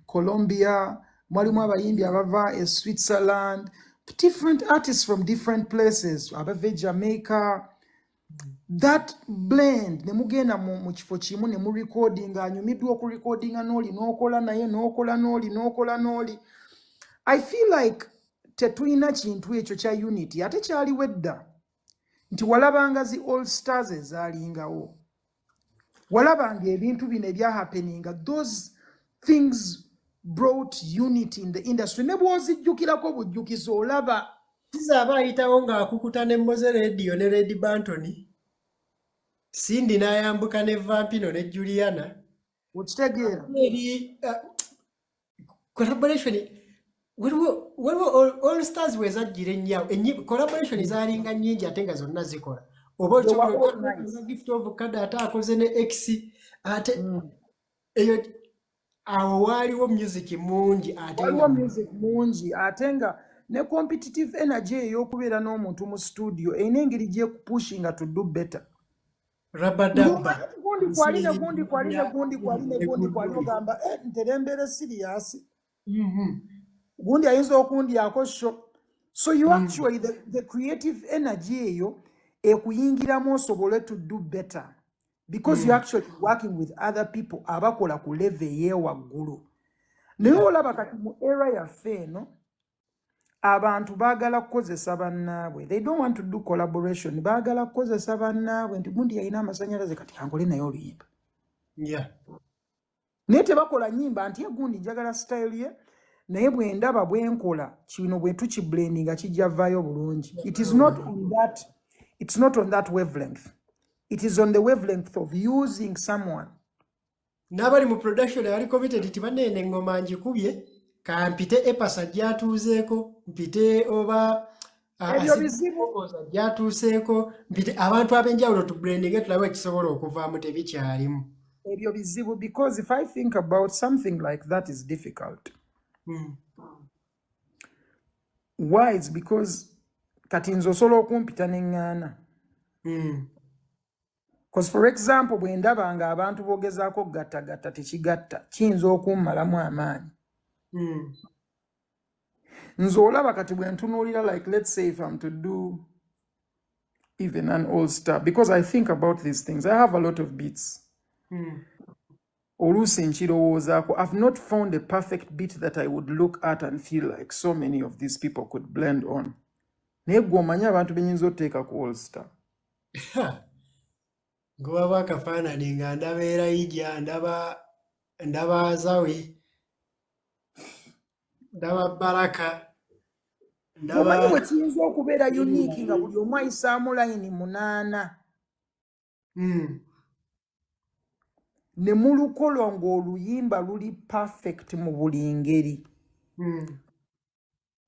Colombia, mwalimu abayimbi abava Switzerland, different artists from different places, above Jamaica. That blend, ne mugenda mu kifo kimu ne mu recording, anyumiddwa ku recording n'oli n'okola naye n'okola n'oli. I feel like tetulina kintu ekyo kya unity ate kyaliwo edda nti walabanga zi all stars ezaalingawo, walabanga ebintu bino ebya happeninga, those things brought unity in the industry. Ne bw'ozijjukirako bujjukizo olaba aba ayitawo ng'akukuta ne Moze Radio ne Lady Bantony, Cindy n'ayambuka ne Vampino ne Juliana. okitegeera Collaboration waliwo all stars wezajjira ennyo collaboration zaalinga nnyingi ate nga zonna zikola oba okyoa gift of kada ate akoze ne X ate eyo awo waaliwo music mungi ate nga ne competitive energy ey'okubeera n'omuntu mu studio eyina engeri gyekupushinga to do better. Rabadaba gundi ogamba nterembere serious. Gundi ayinza okundyako sho. So you actually the creative energy eyo ekuyingiramu osobole to do better because you're actually working with other people abakola ku level yewaggulu. Naye olaba kati mu era yaffe eno abantu baagala kukozesa bannaabwe. They don't want to do collaboration. Baagala kukozesa bannaabwe nti gundi yalina amasannyalaze kati ankole naye oluyimba. Naye tebakola nnyimba nti gundi njagala style ye naye bwe ndaba bwe nkola kino bwe tukiblendinga kijja vaayo bulungi. It's not on that wavelength. It is on the wavelength of using someone. N'abali mu production yali committed ti banene ngoma njikubye kampite Apass gyatuuzeeko mpite oba ebyo bizibu gyatuuseeko mpite abantu ab'enjawulo tu blending tulabe ekisobola okuvaamu tebikyalimu. Ebyo bizibu because if I think about something like that is difficult. Why? It's because kati nze osobola okumpita n'eŋŋaana. Because for example bwe ndaba nga abantu boogezaako gattagatta tekigatta kiyinza okummalamu amaanyi. Nze olaba kati bwe ntunuulira like let's say if I'm to do even an all star because I think about these things. I have a lot of beats. Oluusi nkirowoozaako. I've not found a perfect beat that I would look at and feel like so many of these people could blend on. Naye gwe omanyi abantu benyinza oteeka ku all star. Ngobaba akafaananyi nga ndaba Erayija, ndaba Azawe, ndaba Baraka, omanyi bwe kiyinza okubeera unique nga buli omu ayisaamu layini 8. Ne mu lukolo ng'oluyimba luli perfect mu buli ngeri.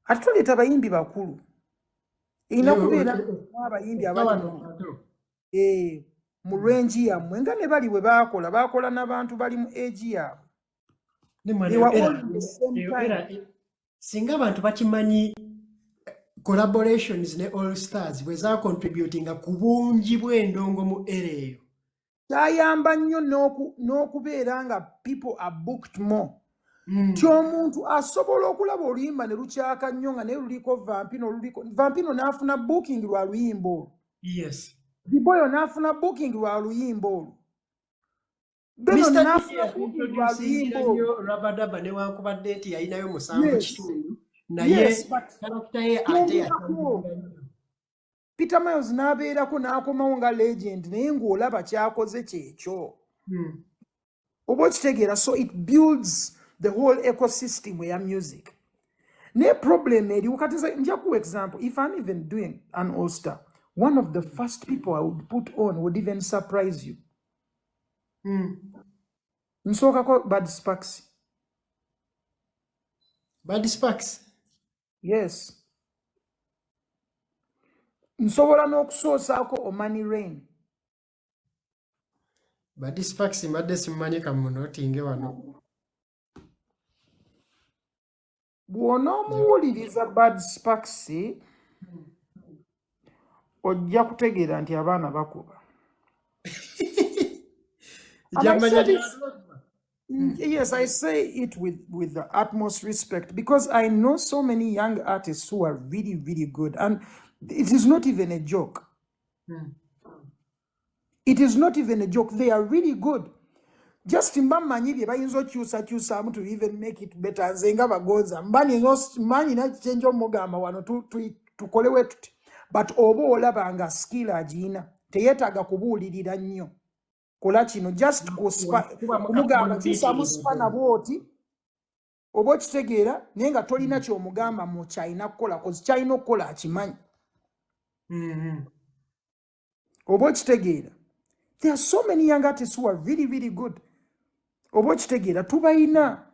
Ate tuleeta abayimbi bakulu. Erina kubeera abayimbi abali mu range yammwe nga ne bali bwe baakola n'abantu bali mu age yaabwe. Singa abantu bakimanyi collaborations ne all stars bwe za contributinga ku bungi bw'endongo mu era eyo. Kyayamba nnyo n'okubeera nga people are booked more. Ti omuntu asobola okulaba oluyimba ne lukyaka nnyo nga naye luliko Vampino n'afuna booking lwa luyimba olwo. Yes. Biboyo n'afuna booking lwa luyimba olwo. Beno n'afuna booking lwa luyimba olwo. Rabadaba newankubadde nti yalinayo 7 naye karakita ye ate Peter Miles n'abeerako n'akomawo nga legend naye ng'olaba kyakoze kyekyo. Oba okitegeera, so it builds the whole ecosystem ya music. Ne problem eriwo kati nja ku example, if I'm even doing an all star, one of the first people I would put on would even surprise you. Nsookako Bad Sparks. Bad Sparks? Yes. Nsobola n'okusoosaako Omani Rain. Bad Sparks mbadde simumanyi kamunootinge wano. Bw'onoomuwuliriza Bad Sparks ojja kutegeera nti abaana bakuba. Yes, I say it with the utmost respect because I know so many young artists who are really, really good. And it is not even a joke. It is not even a joke. They are really good. Just mbamanyi bye bayinza kyusa to even make it better. Nzenga bagonza. Mbanyi na change omugamba wano tukolewe tuti. But oba olabanga skill agina. Teyetaaga kubuulirira nnyo. Kola kino just kumugamba kyusamu spanner bwoti. Oba okitegeera naye nga tolina ky'omugamba mu kyalina kukola kozi kyalina okukola akimanyi. Oba okitegeera. There are so many young artists who are really, really good. Oba okitegeera tubayina.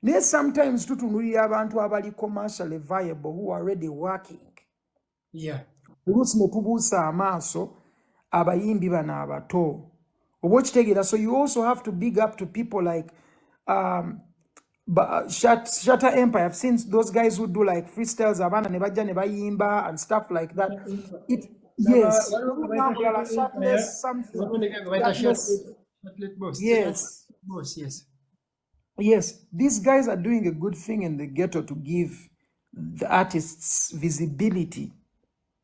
Naye sometimes tutunulira abantu abali commercially viable who are already working. Oluusi ne tubuusa amaaso abayimbi bano abato. Oba okitegeera, so you also have to big up to people like Shatter Empire. I've seen those guys who do like freestyles abana ne bajja ne bayimba and stuff like that. Yes. Yes. These guys are doing a good thing in the ghetto to give the artists visibility.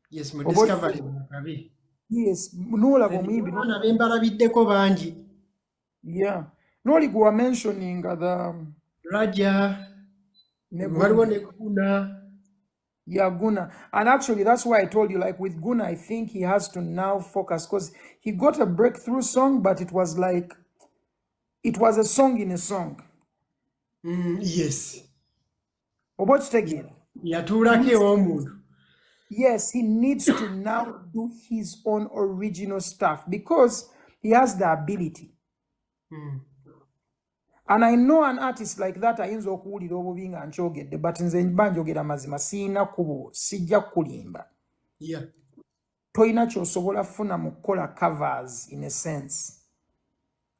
Yes, mo discovery. Yes, Nola Bomimbi. Yeah. Noli were mentioning the Raja, Guna. Yeah, Guna. And actually, that's why I told you, like with Guna, I think he has to now focus because he got a breakthrough song, but it was like, it was a song in a song. Yes. Yes, he needs to now do his own original stuff because he has the ability. And I know an artist like that ayinza okuwulira obubinga nkyogedde but nze banjogera mazima siina kubo sijja kulimba. Toyina ky'osobola funa mu kukola covers in a sense.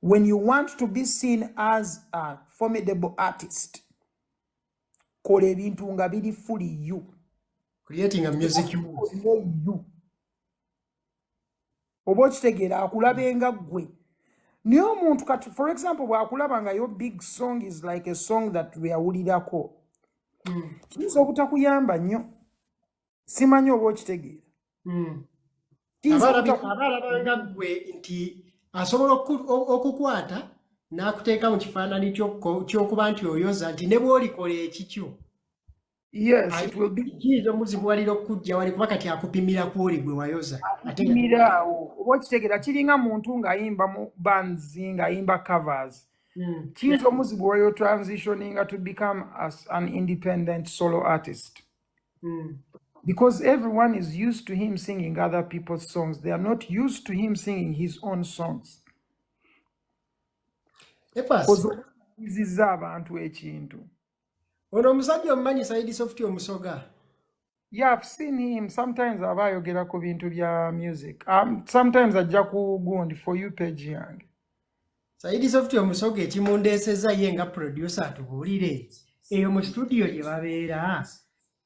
When you want to be seen as a formidable artist, kola ebintu nga biri fully you. Creating a music you. Oba okitegeera akulabenga gwe. Niyo muntu kati, for example, bw'akulaba nga your big song is like a song that we awulirako. Kiyinza obutakuyamba nnyo. Simanyi oba okitegeera. Abalabanga gwe nti asobola okukwata n'akuteeka mu kifaananyi ky'okuba nti oyoza nti ne bw'olikola ekikyo. Yes, it will be. Kizo muzibuwalira okujja wali kuba kati akupimira kwoli gwe wayoza. Akupimira oba okitegera kiringa muntu ng'ayimba mu bands ng'ayimba covers. Kiyinza omuzibuwalira transitioning to become as an independent solo artist. Because everyone is used to him singing other people's songs. They are not used to him singing his own songs. Apass. Iziza abantu ekintu. Ono omusajja omumanyi Saidi Soft omusoga? Yeah, I've seen him. Sometimes aba ayogera ku bintu bya music. Sometimes ajja ku gundi for you page yange. Saidi Soft omusoga ekimundeeseza ye nga producer atubuulire. Eyo mu studio gye babeera.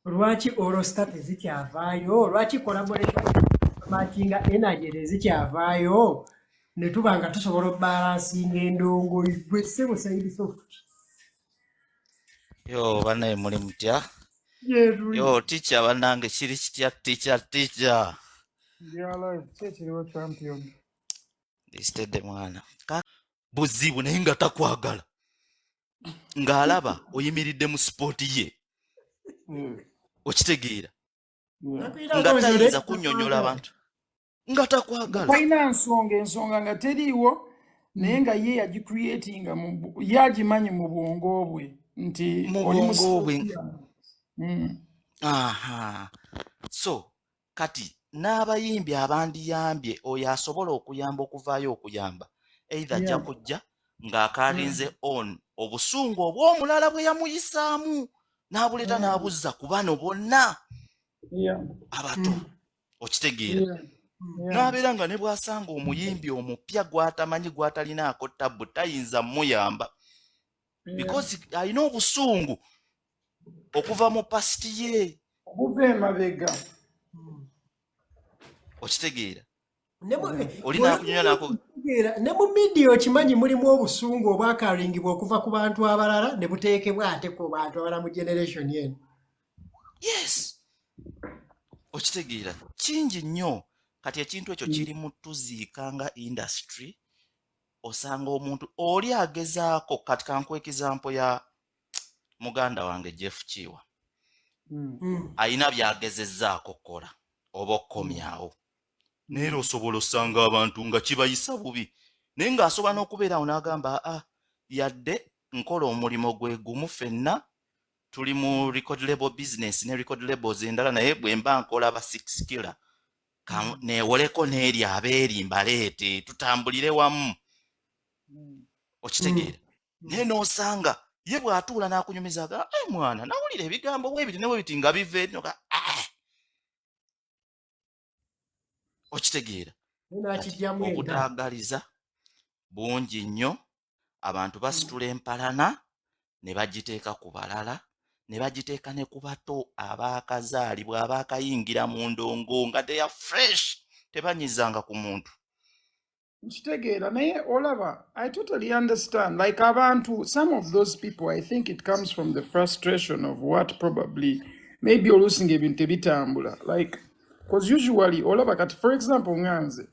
Lwaki Orostar tezikyavaayo? Lwaki collaboration matchinga energy tezikyavaayo? Ne tuba nga tusobola obalansinga endongo gwe ssebo Saidi Soft. Yo, banaye muli mutya? Yo, teacher banange kiri kitya teacher. Yeah, live. Chechiriwo champion. Istede mwana. Buzibu naye nga takwagala. Ng'alaba oyimiridde mu sport ye. Okitegeera. Nga tayinza kunnyonnyola abantu. Nga takwagala. Talina ensonga nga teriiwo naye nga ye yagicreatinga yagimanyi mu bwongo bwe. Nti aha. So kati n'abayimbi abandiyambye oyo asobola okuyamba okuvaayo okuyamba either ajja kujja ng'akalinze on obusungu obw'omulala bwe yamuyisaamu n'abuleeta n'abuzza ku bano bonna abato okitegeera n'abeera nga ne bw'asanga omuyimbi omupya gw'atamanyi gw'atalinaako tabbu tayinza muyamba because alina obusungu okuva mu pasti ye obuva emabega okitegeera olina akunyonyola nako Ne mu media okimanyi mulimu obusungu obwakaringibwa okuva ku bantu abalala ne buteekebwa ate ku bantu abala mu generation eno. Yes. Okitegeera kingi nnyo kati ekintu ekyo kiri mu tuziika nga industry osanga omuntu oli agezaako kati kankuwa example ya muganda wange Jeff Kiwa ayina byagezezzaako kola oba okkomyawo naye osobola osanga abantu nga kibayisa bubi naye ng'asobola n'okubeerawo n'agamba yadde nkola omulimo gwe gumu ffenna tuli mu record label business ne record labels endala naye bwe mba nkola ba 6 killer neewoleko n'eri abeeri mbaleete tutambulire wamu okitegeera naye n'osanga ye bw'atuula n'akunyumizaga mwana nawulira ebigambo bwebiti ne bwebiti nga biva eri okitegeera obutaagaliza bungi nnyo abantu basitula empalana ne bagiteeka ku balala ne bagiteeka ne ku bato abaakazaalibwa abaakayingira mu ndongo nga they are fresh tebanyizanga ku muntu. Nkitegeera naye olaba I totally understand like abantu some of those people I think it comes from the frustration of what probably maybe olusinga ebintu ebitambula like because usually olaba kati for example nganze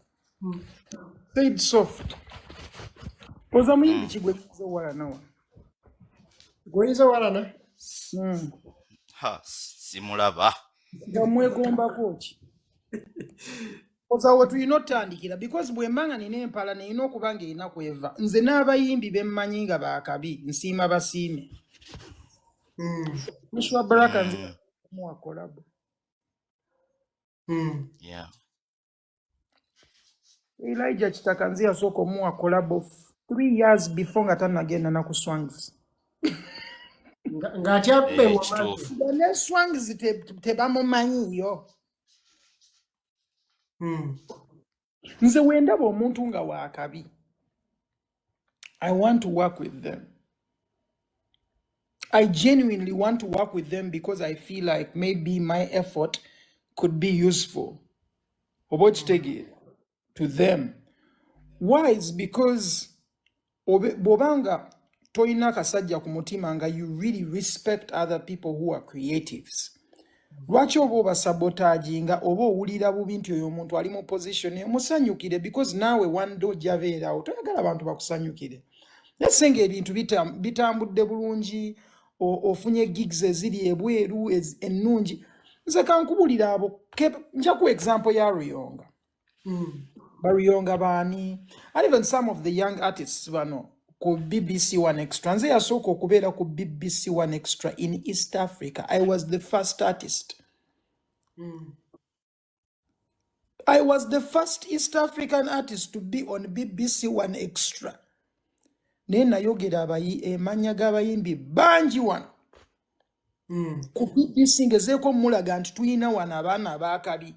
stayed soft oza muyimbi kigwezo walanawa gwezo walana simulaba gamwegombako ki ozawo tuyinotandikira because bwembanga nina empala neyina okuba nga erina kweva nze n'abayimbi bemmanyi nga baakabi nsiima basiime Mishwa Baraka nze muwa kolabo Elijah Kitaka nze yasooka omuwa kolabo 3 years before nga tannagenda na ku Swangs ng'akyakube ne Swangs tebamumanyiyo nze wendaba omuntu nga waakabi I want to work with them. I genuinely want to work with them because I feel like maybe my effort could be useful to them. Why? Is because bobanga toina kasajja ku mutima nga you really respect other people who are creatives. Lwaki oba obasabotage nga oba owulira bubi nti oyo omuntu ali mu position musanyukire because nawe one day ojjabeerawo toyagala abantu bakusanyukire. Nasenga ebintu bitambudde bulungi ofunye gigs eziri ebweru ennungi nze kankubulira abo nja ku example ya Ruyonga Baruyonga baani and even some of the young artists bano ku BBC One Extra nze yasooka okubeera ku BBC One Extra in East Africa. I was the first artist. I was the first East African artist to be on BBC One Extra. Nena yogera emanya g'abayimbi bangi wano ku BBC ngezeeko mulaga nti tuyina wano abaana abaakabi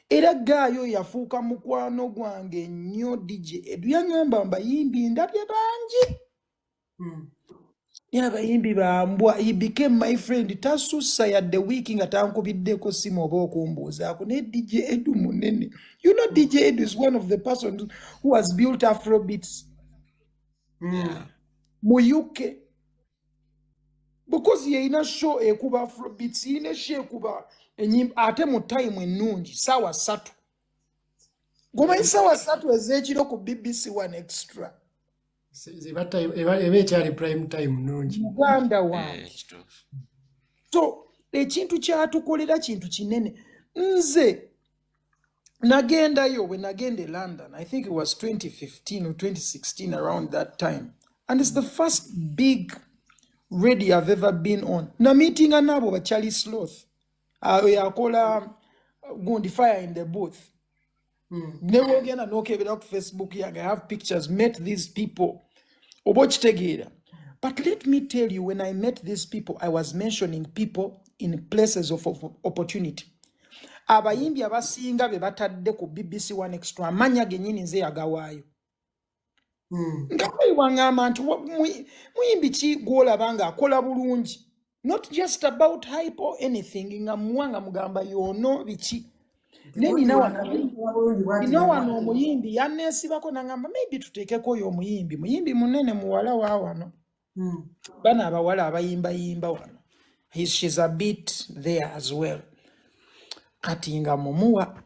era gaayo yafuuka mukwano gwange nnyo DJ Edu yangamba mbayimbi ndabye bangi abayimbi bambwa he became my friend tasussa yadde wiiki nga tankubiddeko simu oba okumbuuzaako ne DJ Edu munene. You know DJ Edu is one of the persons who has built Afrobeats mu UK because yeyina show ekuba Afrobeats yine show ekuba enyimba ate mu time ennungi sawa 3 gomanyi sawa 3 ezekiro ku BBC One Extra eba ekyali prime time nungi Uganda wange. So ekintu kyatukolera kintu kinene nze nagendayo when nagenda London I think it was 2015 or 2016 around that time and it's the first big radio I've ever been on na meeting nabo ba Charlie Sloth yakola gundi fire in the booth never again and okay without Facebook I have pictures met these people obokitegeera. But let me tell you, when I met these people I was mentioning people in places of opportunity. Abayimbi abasinga be batadde ku BBC One Extra amanya genyini nze yagawaayo nga wangamba nti muyimbi ki gwolabanga akola bulungi not just about hype or anything nga muwanga mugamba yono biki nina wano omuyimbi yanneesibako nangamba maybe tuteekeko oyo muyimbi munene muwala wa wano bana abawala abayimbayimba wano she's a bit there as well kati nga mumuwa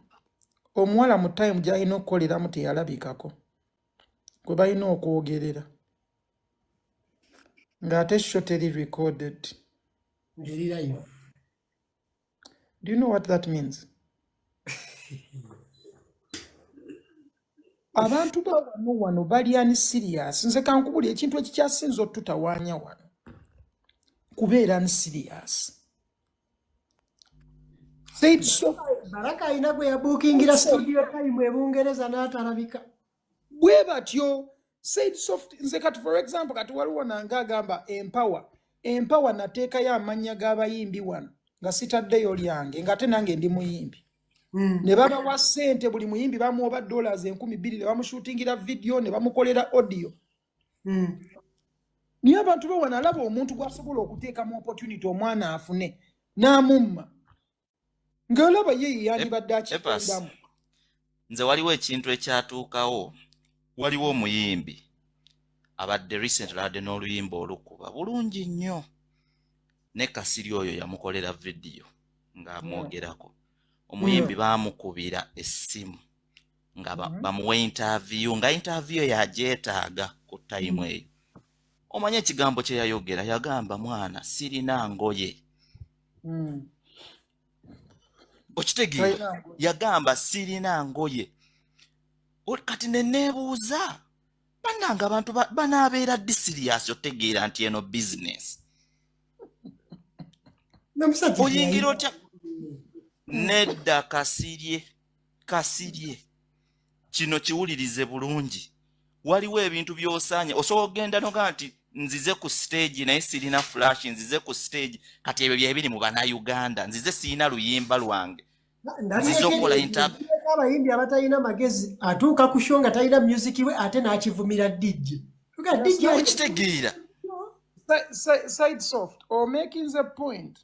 omuwala mu time gy'alina okukoleramu teyalabikako kwe balina okwogerera ng'ate sho teri recorded. Do you know what that means? Abantu ba wano bali ani serious. Nze kankubuli ekintu ekikyasinza otutawaanya wano. Kubeera ni serious. Said so. Baraka ina gwe yabukingira studio time e Bungereza n'atalabika. Bwe batyo said soft nze kati for example kati waliwo nanga agamba empower nateeka ya amanya g'abayimbi wano nga sitaddeyo lyange ngate nange ndi muyimbi. Ne baba wa sente buli muyimbi bamuwa dollars 2,000 ne bamushutingira video ne bamukolera audio. Niyo abantu bo wanalaba omuntu gwasobola okuteeka mu opportunity omwana afune n'amumma. Ngolaba ye yani baddachi ndamu. Nze waliwo ekintu ekyatuukawo waliwo omuyimbi abadde recently adde n'oluyimba olukuba bulungi nnyo ne Kasiri oyo yamukolera video ng'amwogerako omuyimbi baamukubira essimu nga bamuwa interview nga interview yagyetaaga ku time eyo omanye ekigambo kye yayogera yagamba mwana sirina ngoye okitegeera yagamba sirina ngoye kati neneebuuza bannanga abantu banaabeera ddi serious otegeera nti eno business oyingira otya nedda kasirye kino kiwulirize bulungi waliwo ebintu by'osaanya osobola okugenda noga nti nzize ku stage naye sirina flash nzize ku stage kati ebyo byebiri mu Bannayuganda nzize sirina luyimba lwange nzize okukola interview abayimbi abatalina magezi atuuka ku show nga talina music we ate n'akivumira DJ. Okitegeera side soft or making the point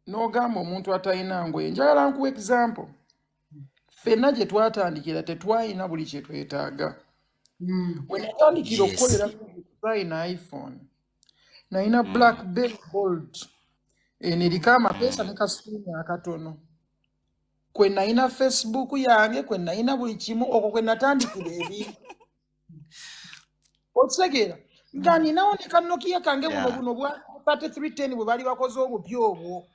n'ogamba omuntu atalina ngoye njagala nkuwa example ffenna gye twatandikira tetwalina buli kye twetaaga we natandikira okukolera na iPhone nalina blackberry gold neriko amapeesa ne kasimu akatono kwe nalina Facebook yange kwe nalina buli kimu okwo kwe natandikira ebintu otegeera nga ninawo ne Nokia kange buno bwa 3310 bwe bali bakoze obupya obwo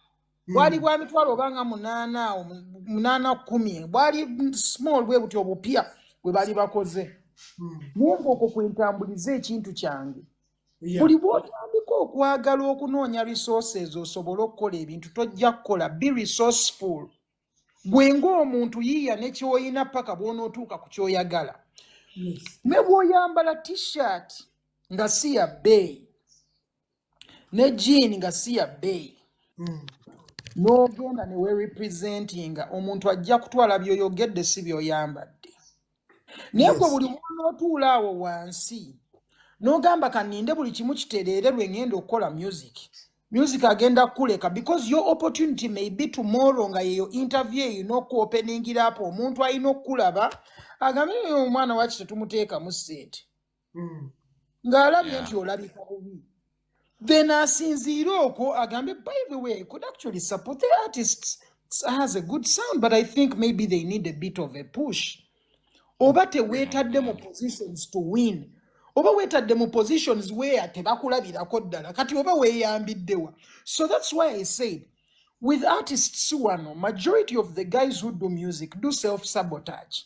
bwali bwa mitwalo obanga 810 bwali small bwe butyo obupya bwe bali bakoze mungu okwo kwentambuliza ekintu kyange buli bwotandika okwagala okunoonya resources osobola okukola ebintu tojja kukola be resourceful gwe ng'omuntu yiiya nekyoyina paka bw'onootuuka ku kyoyagala ne bw'oyambala t-shirt nga si ya bbeeyi ne jean nga si ya bbeeyi n'ogenda ne werepresentinga omuntu ajja kutwala by'oyogedde si by'oyambadde naye gwe buli mwonootuula awo wansi n'ogamba kaninde buli kimu kitereere lwe ngenda okukola music agenda kuleka because your opportunity may be tomorrow nga yeyo interview erina okuopeningira apo omuntu alina okukulaba agambe omwana waki tetumuteeka mu ssente ng'alabye nti olabika bubi then asinziire okwo agambe by the way I could actually support the artists has a good sound but I think maybe they need a bit of a push oba teweetadde mu positions to win oba weetadde mu positions where tebakulabirako ddala kati oba weeyambiddewa. So that's why I said with artists wano majority of the guys who do music do self-sabotage.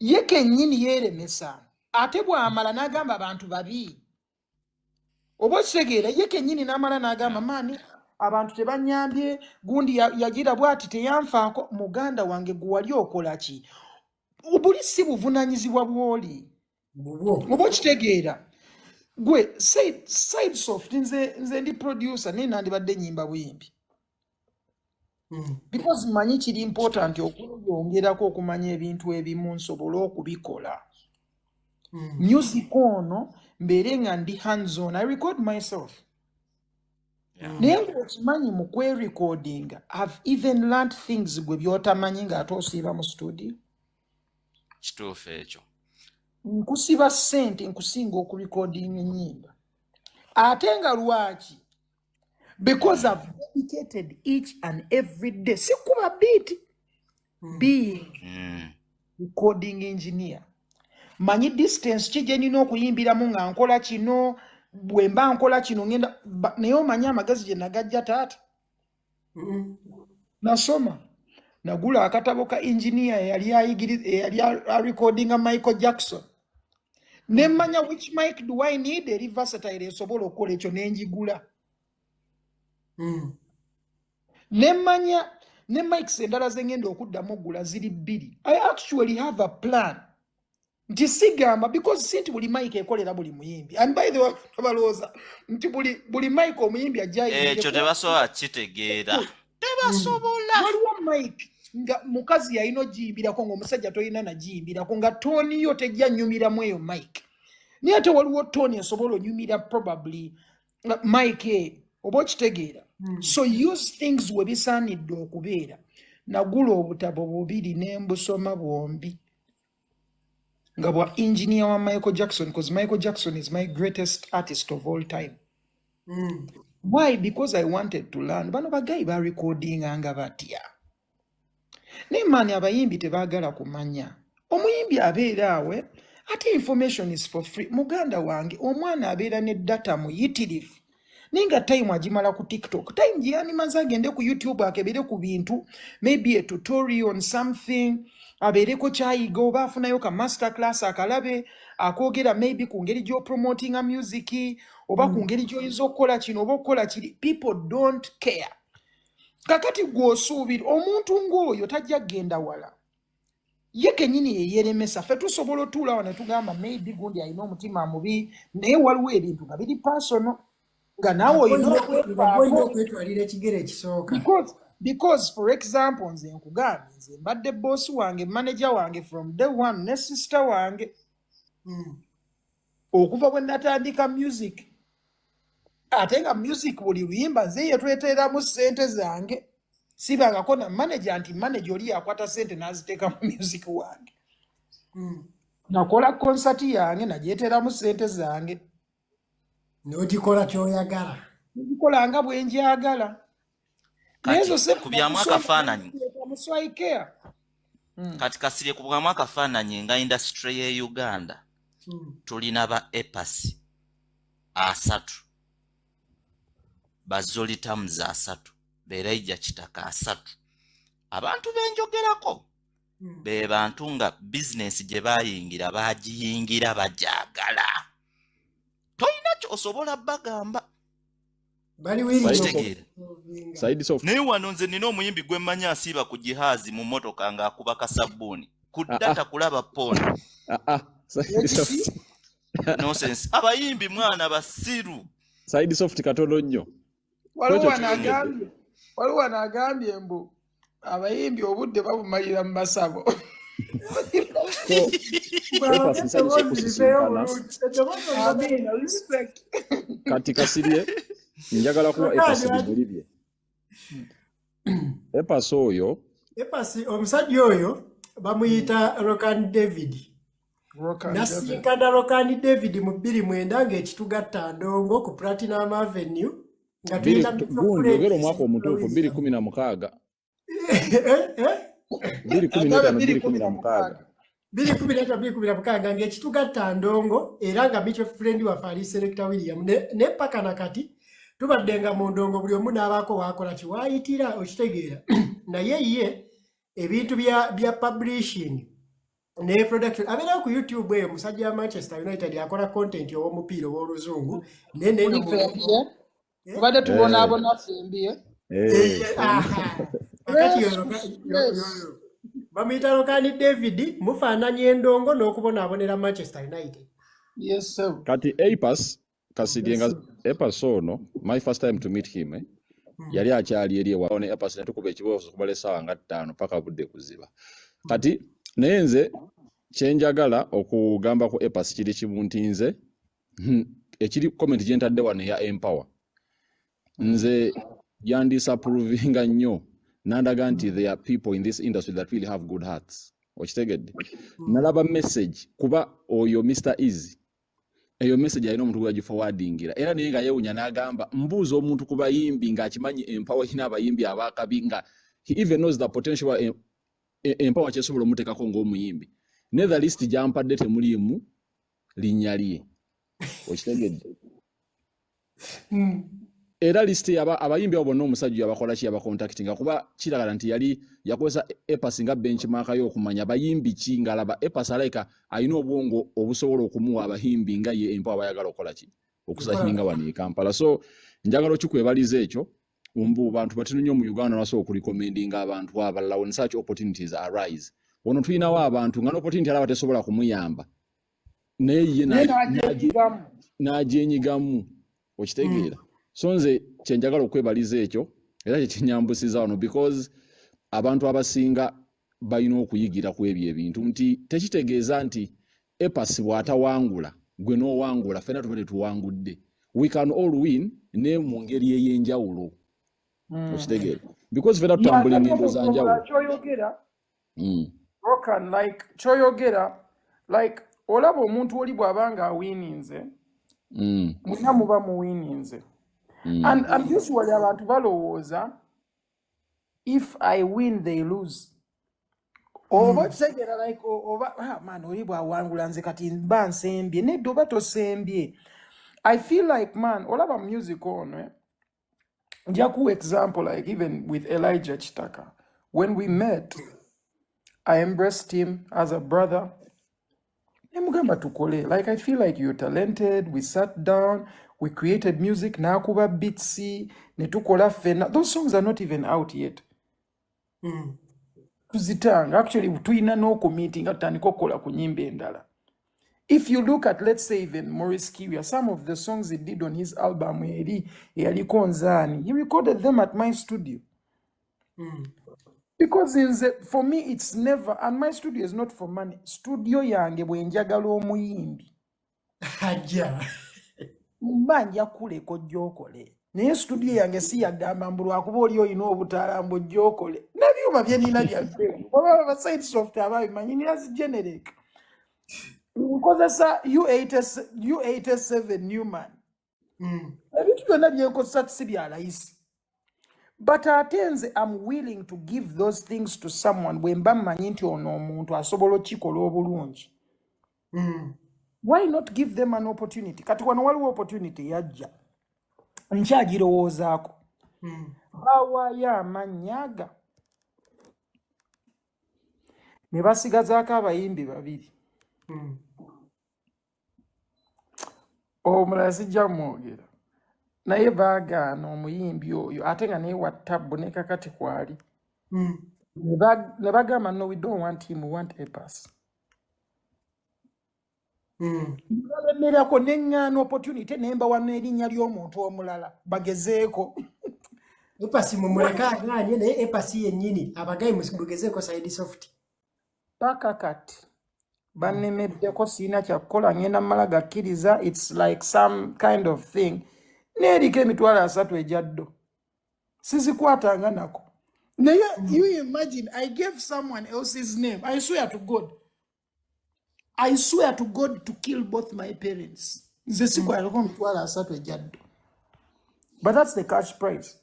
Ye kennyini yeeremesa ate bw'amala n'agamba abantu babi oba kitegeera ye kennyini n'amala n'agamba maani abantu tebanyambye gundi yagira bw'ati teyanfaako muganda wange gwe wali okola ki buli si buvunaanyizibwa bw'oli oba kitegeera gwe side soft nze ndi producer naye nandibadde nnyimba buyimbi because manyi kiri important okweyongerako okumanya ebintu ebimu nsobole okubikola music ono mbeere nga ndi hands on I record myself naye ng'okimanyi mu kwerecordinga have even learned things gwe by'otamanyi ng'ate osiiba mu studio. Kituufu ekyo. Nkusiba ssente nkusinga okurecordinga ennyimba ate nga lwaki? Because I've dedicated each and every day sikuba beat being recording engineer. Manyi distance ki gye nina okuyimbiramu nga nkola kino bwe mba nkola kino ngenda naye omanyi amagezi gye nagajja taata. Nasoma nagula akatabo ka engineer eyali recordinga Michael Jackson. Nemmanya which mic do I need eri versatile esobola okukola ekyo nenjigula. Nemmanya ne mics endala zengenda okuddamu ogula ziri bbiri. I actually have a plan. Nti sigamba because sinti buli mic ekolera buli muyimbi. And by the way, balooza nti buli mic omuyimbi ajjayo. Ekyo tebasobola kitegeera. Tebasobola. Waliwo mic nga mukazi yalina ogiyimbirako ng'omusajja tolina nagiyimbirako nga tooni yo tejja nnyumiramu eyo mic. Naye ate waliwo tooni esobola onyumira probably mic eyo. Oba okitegeera. So use things we bisaanidde okubeera. Nagula obutabo bubiri ne mbusoma bwombi. Nga bwa engineer wa Michael Jackson, because Michael Jackson is my greatest artist of all time. Why? Because I wanted to learn. Bano bagayi ba recording anga batya. Ne mani abayimbi tebaagala kumanya. Omuyimbi abeera awe, ate information is for free. Muganda wange, omwana abeera ne data muyitirivu. Ninga time agimala ku TikTok. Time giyani mazagende ku YouTube akebere ku bintu. Maybe a tutorial on something. Abereko kyayiga oba afunayo ka masterclass akalabe akoogera maybe ku ngeri gyo promoting a music oba ku ngeri gy'oyinza okukola kino oba okukola kiri. People don't care. Kakati gw'osuubira omuntu ng'oyo tajja genda wala. Ye kennyini ye yeremesa. Ffe tusobola otuula wano ne tugamba maybe gundi alina omutima mubi naye waliwo ebintu nga biri personal. Nga naawe olina okwetwalira ekigere ekisooka. Because for example nze nkugambye nze mbadde boss wange manager wange from day one ne sister wange okuva bwe natandika music ate nga music buli luyimba nze yetweteeramu ssente zange sibangako na manager nti manager oli yakwata ssente n'aziteeka mu music wange. Nakola concert yange nagyeteeramu ssente zange. N'ogikola ky'oyagala. Ngikola nga bwe njagala. Kubyamu akafaananyi. Kati kasirye kubyamu akafaananyi nga industry ye Uganda. Tulina ba Apass 3. Bazolitams 3. Bereija kitaka 3. Abantu benjogerako. Be bantu nga business gye bayingira bagiyingira bajagala. Toyina ky'osobola bagamba. Side soft. Naye wano nze nina omuyimbi gwe mmanyi asiiba ku jihazi mu mmotoka ng'akuba kasabbuuni. Ku data kulaba pooni. Side soft. Nonsense. Abayimbi mwana basiru. Side soft katono nnyo. Waliwo anagambye mbu abayimbi obudde babumalira mu masabo. Kati kasirye njagala kuwa Apass bibulibye. Apass oyo. Apass omusajja oyo bamuyita Rokan David. Nasinkana Rokan David mu 2009 ng'ekitugatta Ndongo ku Platinum Avenue. Nga tulina ngero mwaka omutuufu 2016. 2016. 2016 ng'ekitugatta Ndongo era nga mutual friend waffe ali Selector William ne paka nakati tubadde nga mu Ndongo buli omu n'abaako waakola kiwaayitira okitegeera. Naye ye ebintu bya publishing ne production abeera ku YouTube eyo musajja wa Manchester United akola content ow'omupiira ow'oluzungu Ubade tubonaabona fembi bamuyita Rokan David mufaananya Endongo n'okubonaabonera Manchester United. Yes sir. Kati Apass kasidyenga Apass ono my first time to meet him yali akyali eri ewaone Apass ne tukuba ekiboozi kubala essaawa nga 5 paka budde kuziba. Kati naye nze kyenjagala okugamba ku Apass kiri kimu nti nze ekiri comment gye ntadde wano ya empower. nze yandisapprovinga nnyo nandaga nti there are people in this industry that really have good hearts okitegedde nalaba message kuba oyo Mr. Easy eyo message alina omuntu gwagiforwardingira era naye nga yewunya n'agamba mbuuza omuntu ku bayimbi ng'akimanyi empower ina abayimbi abaakabi nga he even knows the potential empower kyesobola omuteekako ng'omuyimbi nether list gyampadde temuliimu linnya lye okitegedde era list abayimbi abo bonna omusajja yabakola ki yabacontactinga kuba kiragala nti yali yakozesa Apass nga benchmark y'okumanya bayimbi ki ngalaba Apass alaika alina obwongo obusobola okumuwa abayimbi nga ye empower bayagala okukola ki okusahinga wano e Kampala. So njagala okikwebaliza ekyo bantu batino nnyo mu Uganda naso okurecommendinga abantu abalala when such opportunities arise. Ono tulinawo abantu nga n'opportunity alaba tesobola kumuyamba naye ye n'agyenyigamu okitegeera. So nze kyenjagala okwebaliza ekyo era kyekinyambusiza wano because abantu abasinga balina okuyigira ku ebyo ebintu nti tekitegeeza nti Apass bw'atawangula gwe n'owangula ffenna tuba tetuwangudde. We can all win ne mu ngeri ey'enjawulo okitegeera because ffenna tutambula engendo za njawulo. Kyoyogera like olaba omuntu oli bw'abanga awininze mwina muba muwininze. And usually abantu balowooza if I win they lose. Oba kitegera like man oli bw'awangula nze kati mba nsembye nedda oba tosembye. I feel like man olaba music ono nja kuwa example like even with Elijah Chitaka when we met I embraced him as a brother. Nemugamba tukole like I feel like you're talented. We sat down, we created music nakuba beatsi netukola fena. Those songs are not even out yet. Tuzitanga actually tuina no committing atandika okukola ku nyimba endala. If you look at let's say even Maurice Kiwia, some of the songs he did on his album yaliko nzani, he recorded them at my studio. Because for me it's never, and my studio is not for money. Studio yange bwenjagala omuyimbi ajja mbanja kuleko gyokole naye studio yange si yagamba mbulwakuba oli oyina obutalambo gyokole nabyuma byenina byabbe oba side software ababimanyi niyazigeneric nkozesa U87 Newman ebintu byonna byenkozesa si bya layisi. But atenze I'm willing to give those things to someone bwemba mmanyi nti ono omuntu asobola okikola obulungi. Why not give them an opportunity? Kati wano waliwo opportunity yajja nkyagirowoozaako bawayo amannya ne basigazaako abayimbi babiri. Omulala sijja mwogera naye baagaana omuyimbi oyo ate nga naye wattabu ne kakati kwali ne bagamba no we don't want him, we want Apass. Babemerako neŋŋaana opportunity nemba wano erinnya ly'omuntu omulala bagezeeko. Apass mumuleka agaanye naye Apass yennyini abagayi mugezeeko side soft. Paka kati bannemeddeko siina kyakukola ngenda mmala gakkiriza. It's like some kind of thing. Neriko emitwalo 3 ejaddo sizikwatanga nako naye you imagine I gave someone else's name. I swear to God to kill both my parents. Nze sikwatako emitwalo 3 ejaddo, but that's the cash price.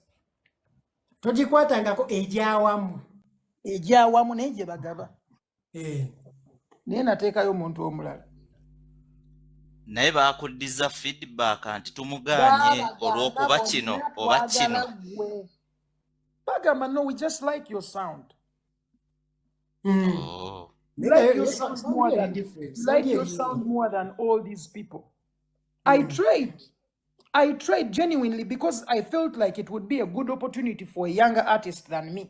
Togikwatangako ejyawamu naye gye bagaba naye nateekayo omuntu omulala. naye bakuddiza feedback nti tumuganye olw'okuba kino oba kino. Bagamba no, we just like your sound. like your sound more than all these people. I tried genuinely because I felt like it would be a good opportunity for a younger artist than me.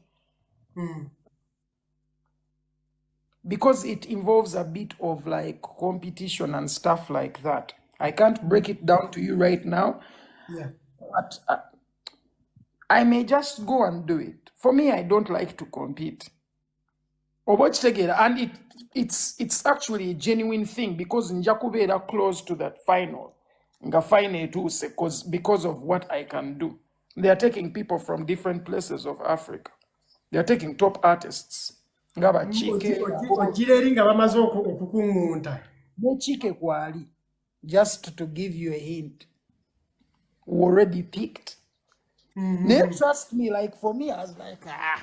Because it involves a bit of like competition and stuff like that. I can't break it down to you right now. But I may just go and do it. For me, I don't like to compete. And it's actually a genuine thing because njakubera close to that final. Nga final too, because of what I can do. They are taking people from different places of Africa. They are taking top artists. Ngaba Chike, Ogireri nga bamaze okukungunta. Ne Chike kwali. Just to give you a hint. Already picked. They trust me, like for me, I was like, I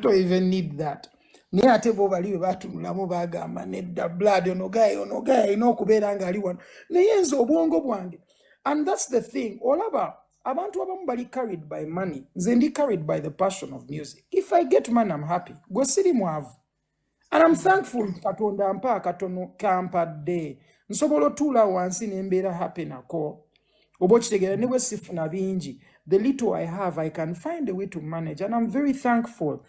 don't even need that. Ne ate bo bali batunulamu bagamba nedda blood ono guy ino kubeera nga ali wano. Ne yenzo obwongo bwange. And that's the thing. Olaba abantu abamu bali carried by money. Nze ndi carried by the passion of music. If I get money, I'm happy. Gwe siri mwavu. And I'm thankful Katonda mpa katono kampadde. Nsobola otuula wansi ne mbeera happy nako. Oba kitegeera ne bwe sifuna bingi. The little I have, I can find a way to manage. And I'm very thankful.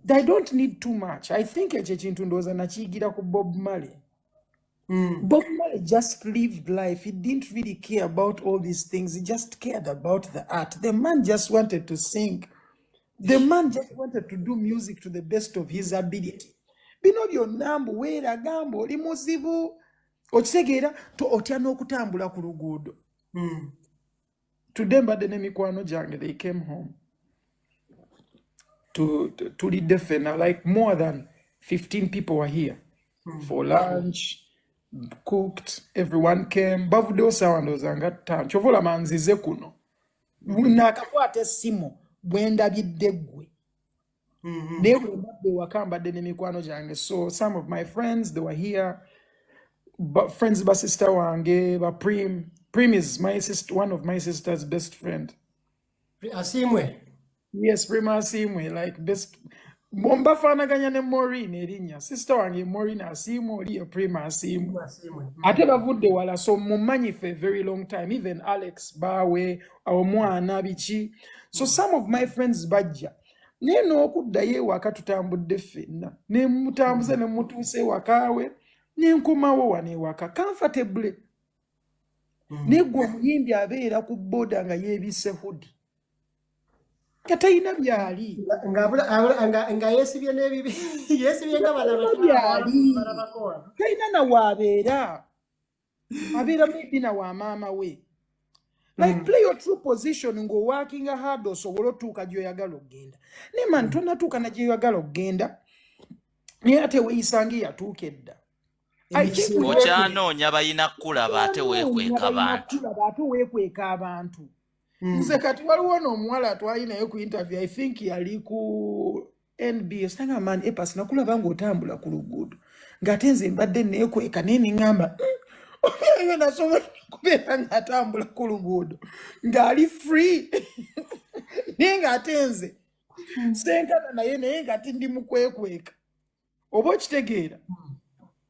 I don't need too much. I think ekyo kintu ndowooza nakiyigira ku Bob Marley. Bob Marley just lived life. He didn't really care about all these things. He just cared about the art. The man just wanted to sing. The man just wanted to do music to the best of his ability. Bino byonna mbuweera gamba oli muzibu. Okitegeera otya n'okutambula ku luguudo. Today mbadde ne mikwano gyange, they came home to Lidefena, like more than 15 people were here for lunch, cooked, everyone came. Bavuddewo sawa ndowooza nga ttaano. Kyovola manzize kuno. Naakakwata essimu bwe ndabidde ggwe. Naye bwe mbadde waka mbadde ne mikwano gyange. So some of my friends, they were here. Friends ba sister wange, ba Prim. Prim is my sister, one of my sister's best friend. Asimwe. Yes, Prim Asimwe, like best. Bomba fanaganya ne Maureen erinya. Sister wange Maureen Asimwe oli Prim Asimwe. Ate bavudde wala so mumanyi for a very long time. Even Alex Bawe, omwana biki. So some of my friends bajja. Neno okuddayo ewaka tutambudde ffenna. Ne mutambuze ne mutuuse ewakawe. Nenkomawo wano ewaka comfortably. Negwa omuyimbi abeera ku boda nga yeebisse hoodie. Katalina byali. Nga yeesibye n'ebibi. Yeesibye nga balabako. Talina na waabeera. Abeera maybe na wa maama we. Like play your true position ng'owakinga hard osobola otuuka gy'oyagala okgenda. Ne man tonatuuka na gy'oyagala okgenda. Naye ate weeyisanga yatuuka edda. Okyanoonya balina kulaba ate weekweka abantu. Nze kati waliwo n'omuwala twali naye ku interview, I think yali ku NBS. Nanga man Apass nakulaba ng'otambula ku luguudo. Ng'ate nze mbadde neekweka naye ne ŋŋamba oyo nasobola kubeera ng'atambula ku luguudo ng'ali free. Naye ng'ate nze senkana naye ng'ate ndi mu kwekweka. Oba okitegeera?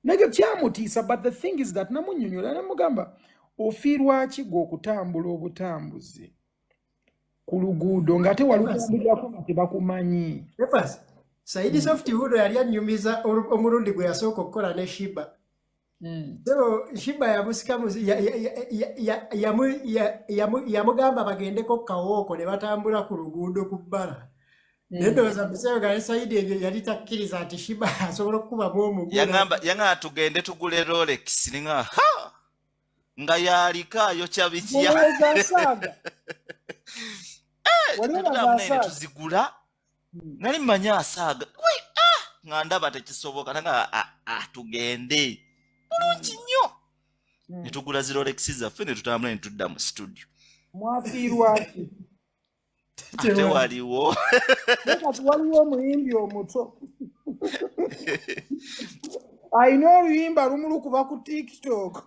Nage kyamutiisa, but the thing is that namunnyonnyola namugamba ofiirwa ki gwe okutambula obutambuzi ku luguudo ng'ate walutambulirako nga tebakumanyi. Apass, Saidi Softwood yali annyumiza omulundi gwe yasooka okukola ne Shiba. So Shiba yamusikamu yamugamba bagendeko kawooko ne batambula ku luguudo ku bbala. Ndowooza museo ga Saidi ebyo yali takkiriza ati Shiba asobola okukubamu omugula. Yangamba tugende tugule Rolex ninga nga yalikaayo kyabikya. Waliwo tuzigula. Nali manya asaaga. Nga ndaba tekisoboka nanga tugende. Bulungi nnyo. Ne tugula Rolex zaffe ne tutambula ne tudda mu studio. Mwafiirwa ki? Ate waliwo. Waliwo omuyimbi omuto. Ayina oluyimba lumu lukuba ku TikTok.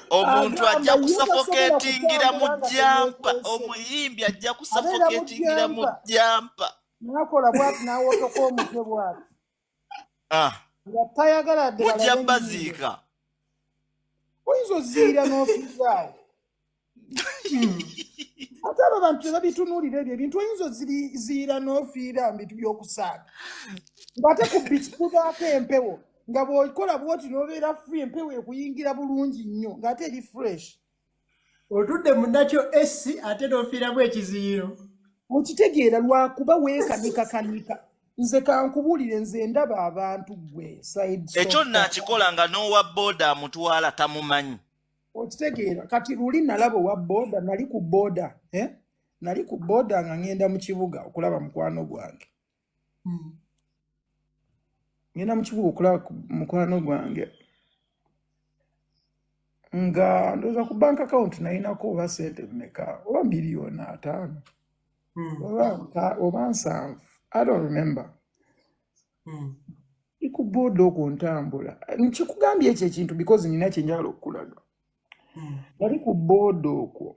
Omuntu ajja kusafoketingira mu jampa. Omuyimbi ajja kusafoketingira mu jampa. Nakola bwati n'awotoka omutwe bwati. Nga tayagala ddala. Mujja baziika. Oyinza oziira n'ofiiraawo. Ate abo abantu tebabitunuulira ebyo ebintu oyinza oziira n'ofiira mu bintu by'okusaaga. Ng'ate ku bici kubaako empewo. Nga bw'okola bw'oti n'obeera free, empewo ekuyingira bulungi nnyo ng'ate eri fresh. Otudde mu nakyo esi ate n'ofiiramu ekiziiro. Okitegeera lwakuba weekanika. nze kankubulire nze ndaba abantu gwe side ekyo nakikola nga n'owa boda amutwala tamumanyi. Okitegeera kati luli nalaba owa boda nali ku boda nali ku boda nga ngenda mu kibuga okulaba mukwano gwange. Ngenda mu kibuga okulaba mukwano gwange nga ndoza ku bank account nayinako oba sente mmeka oba miliyoni 5 oba 7 I don't remember. Iku boda okuntambula nkikugambye ekyo ekintu because nina kyenjagala okukulaga. Nali ku boda okwo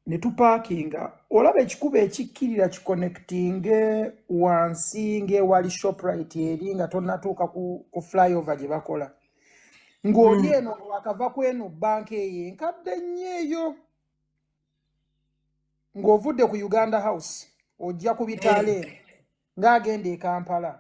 ne tupakinga olaba ekikuba ekikkirira kiconnectinge wansi ng'ewali Shoprite eri nga tonnatuuka ku flyover gye bakola ng'oli eno wakava ku eno banka eyo enkadde nnyo eyo ng'ovudde ku Uganda House ojja ku bitaala eno ng'agenda e Kampala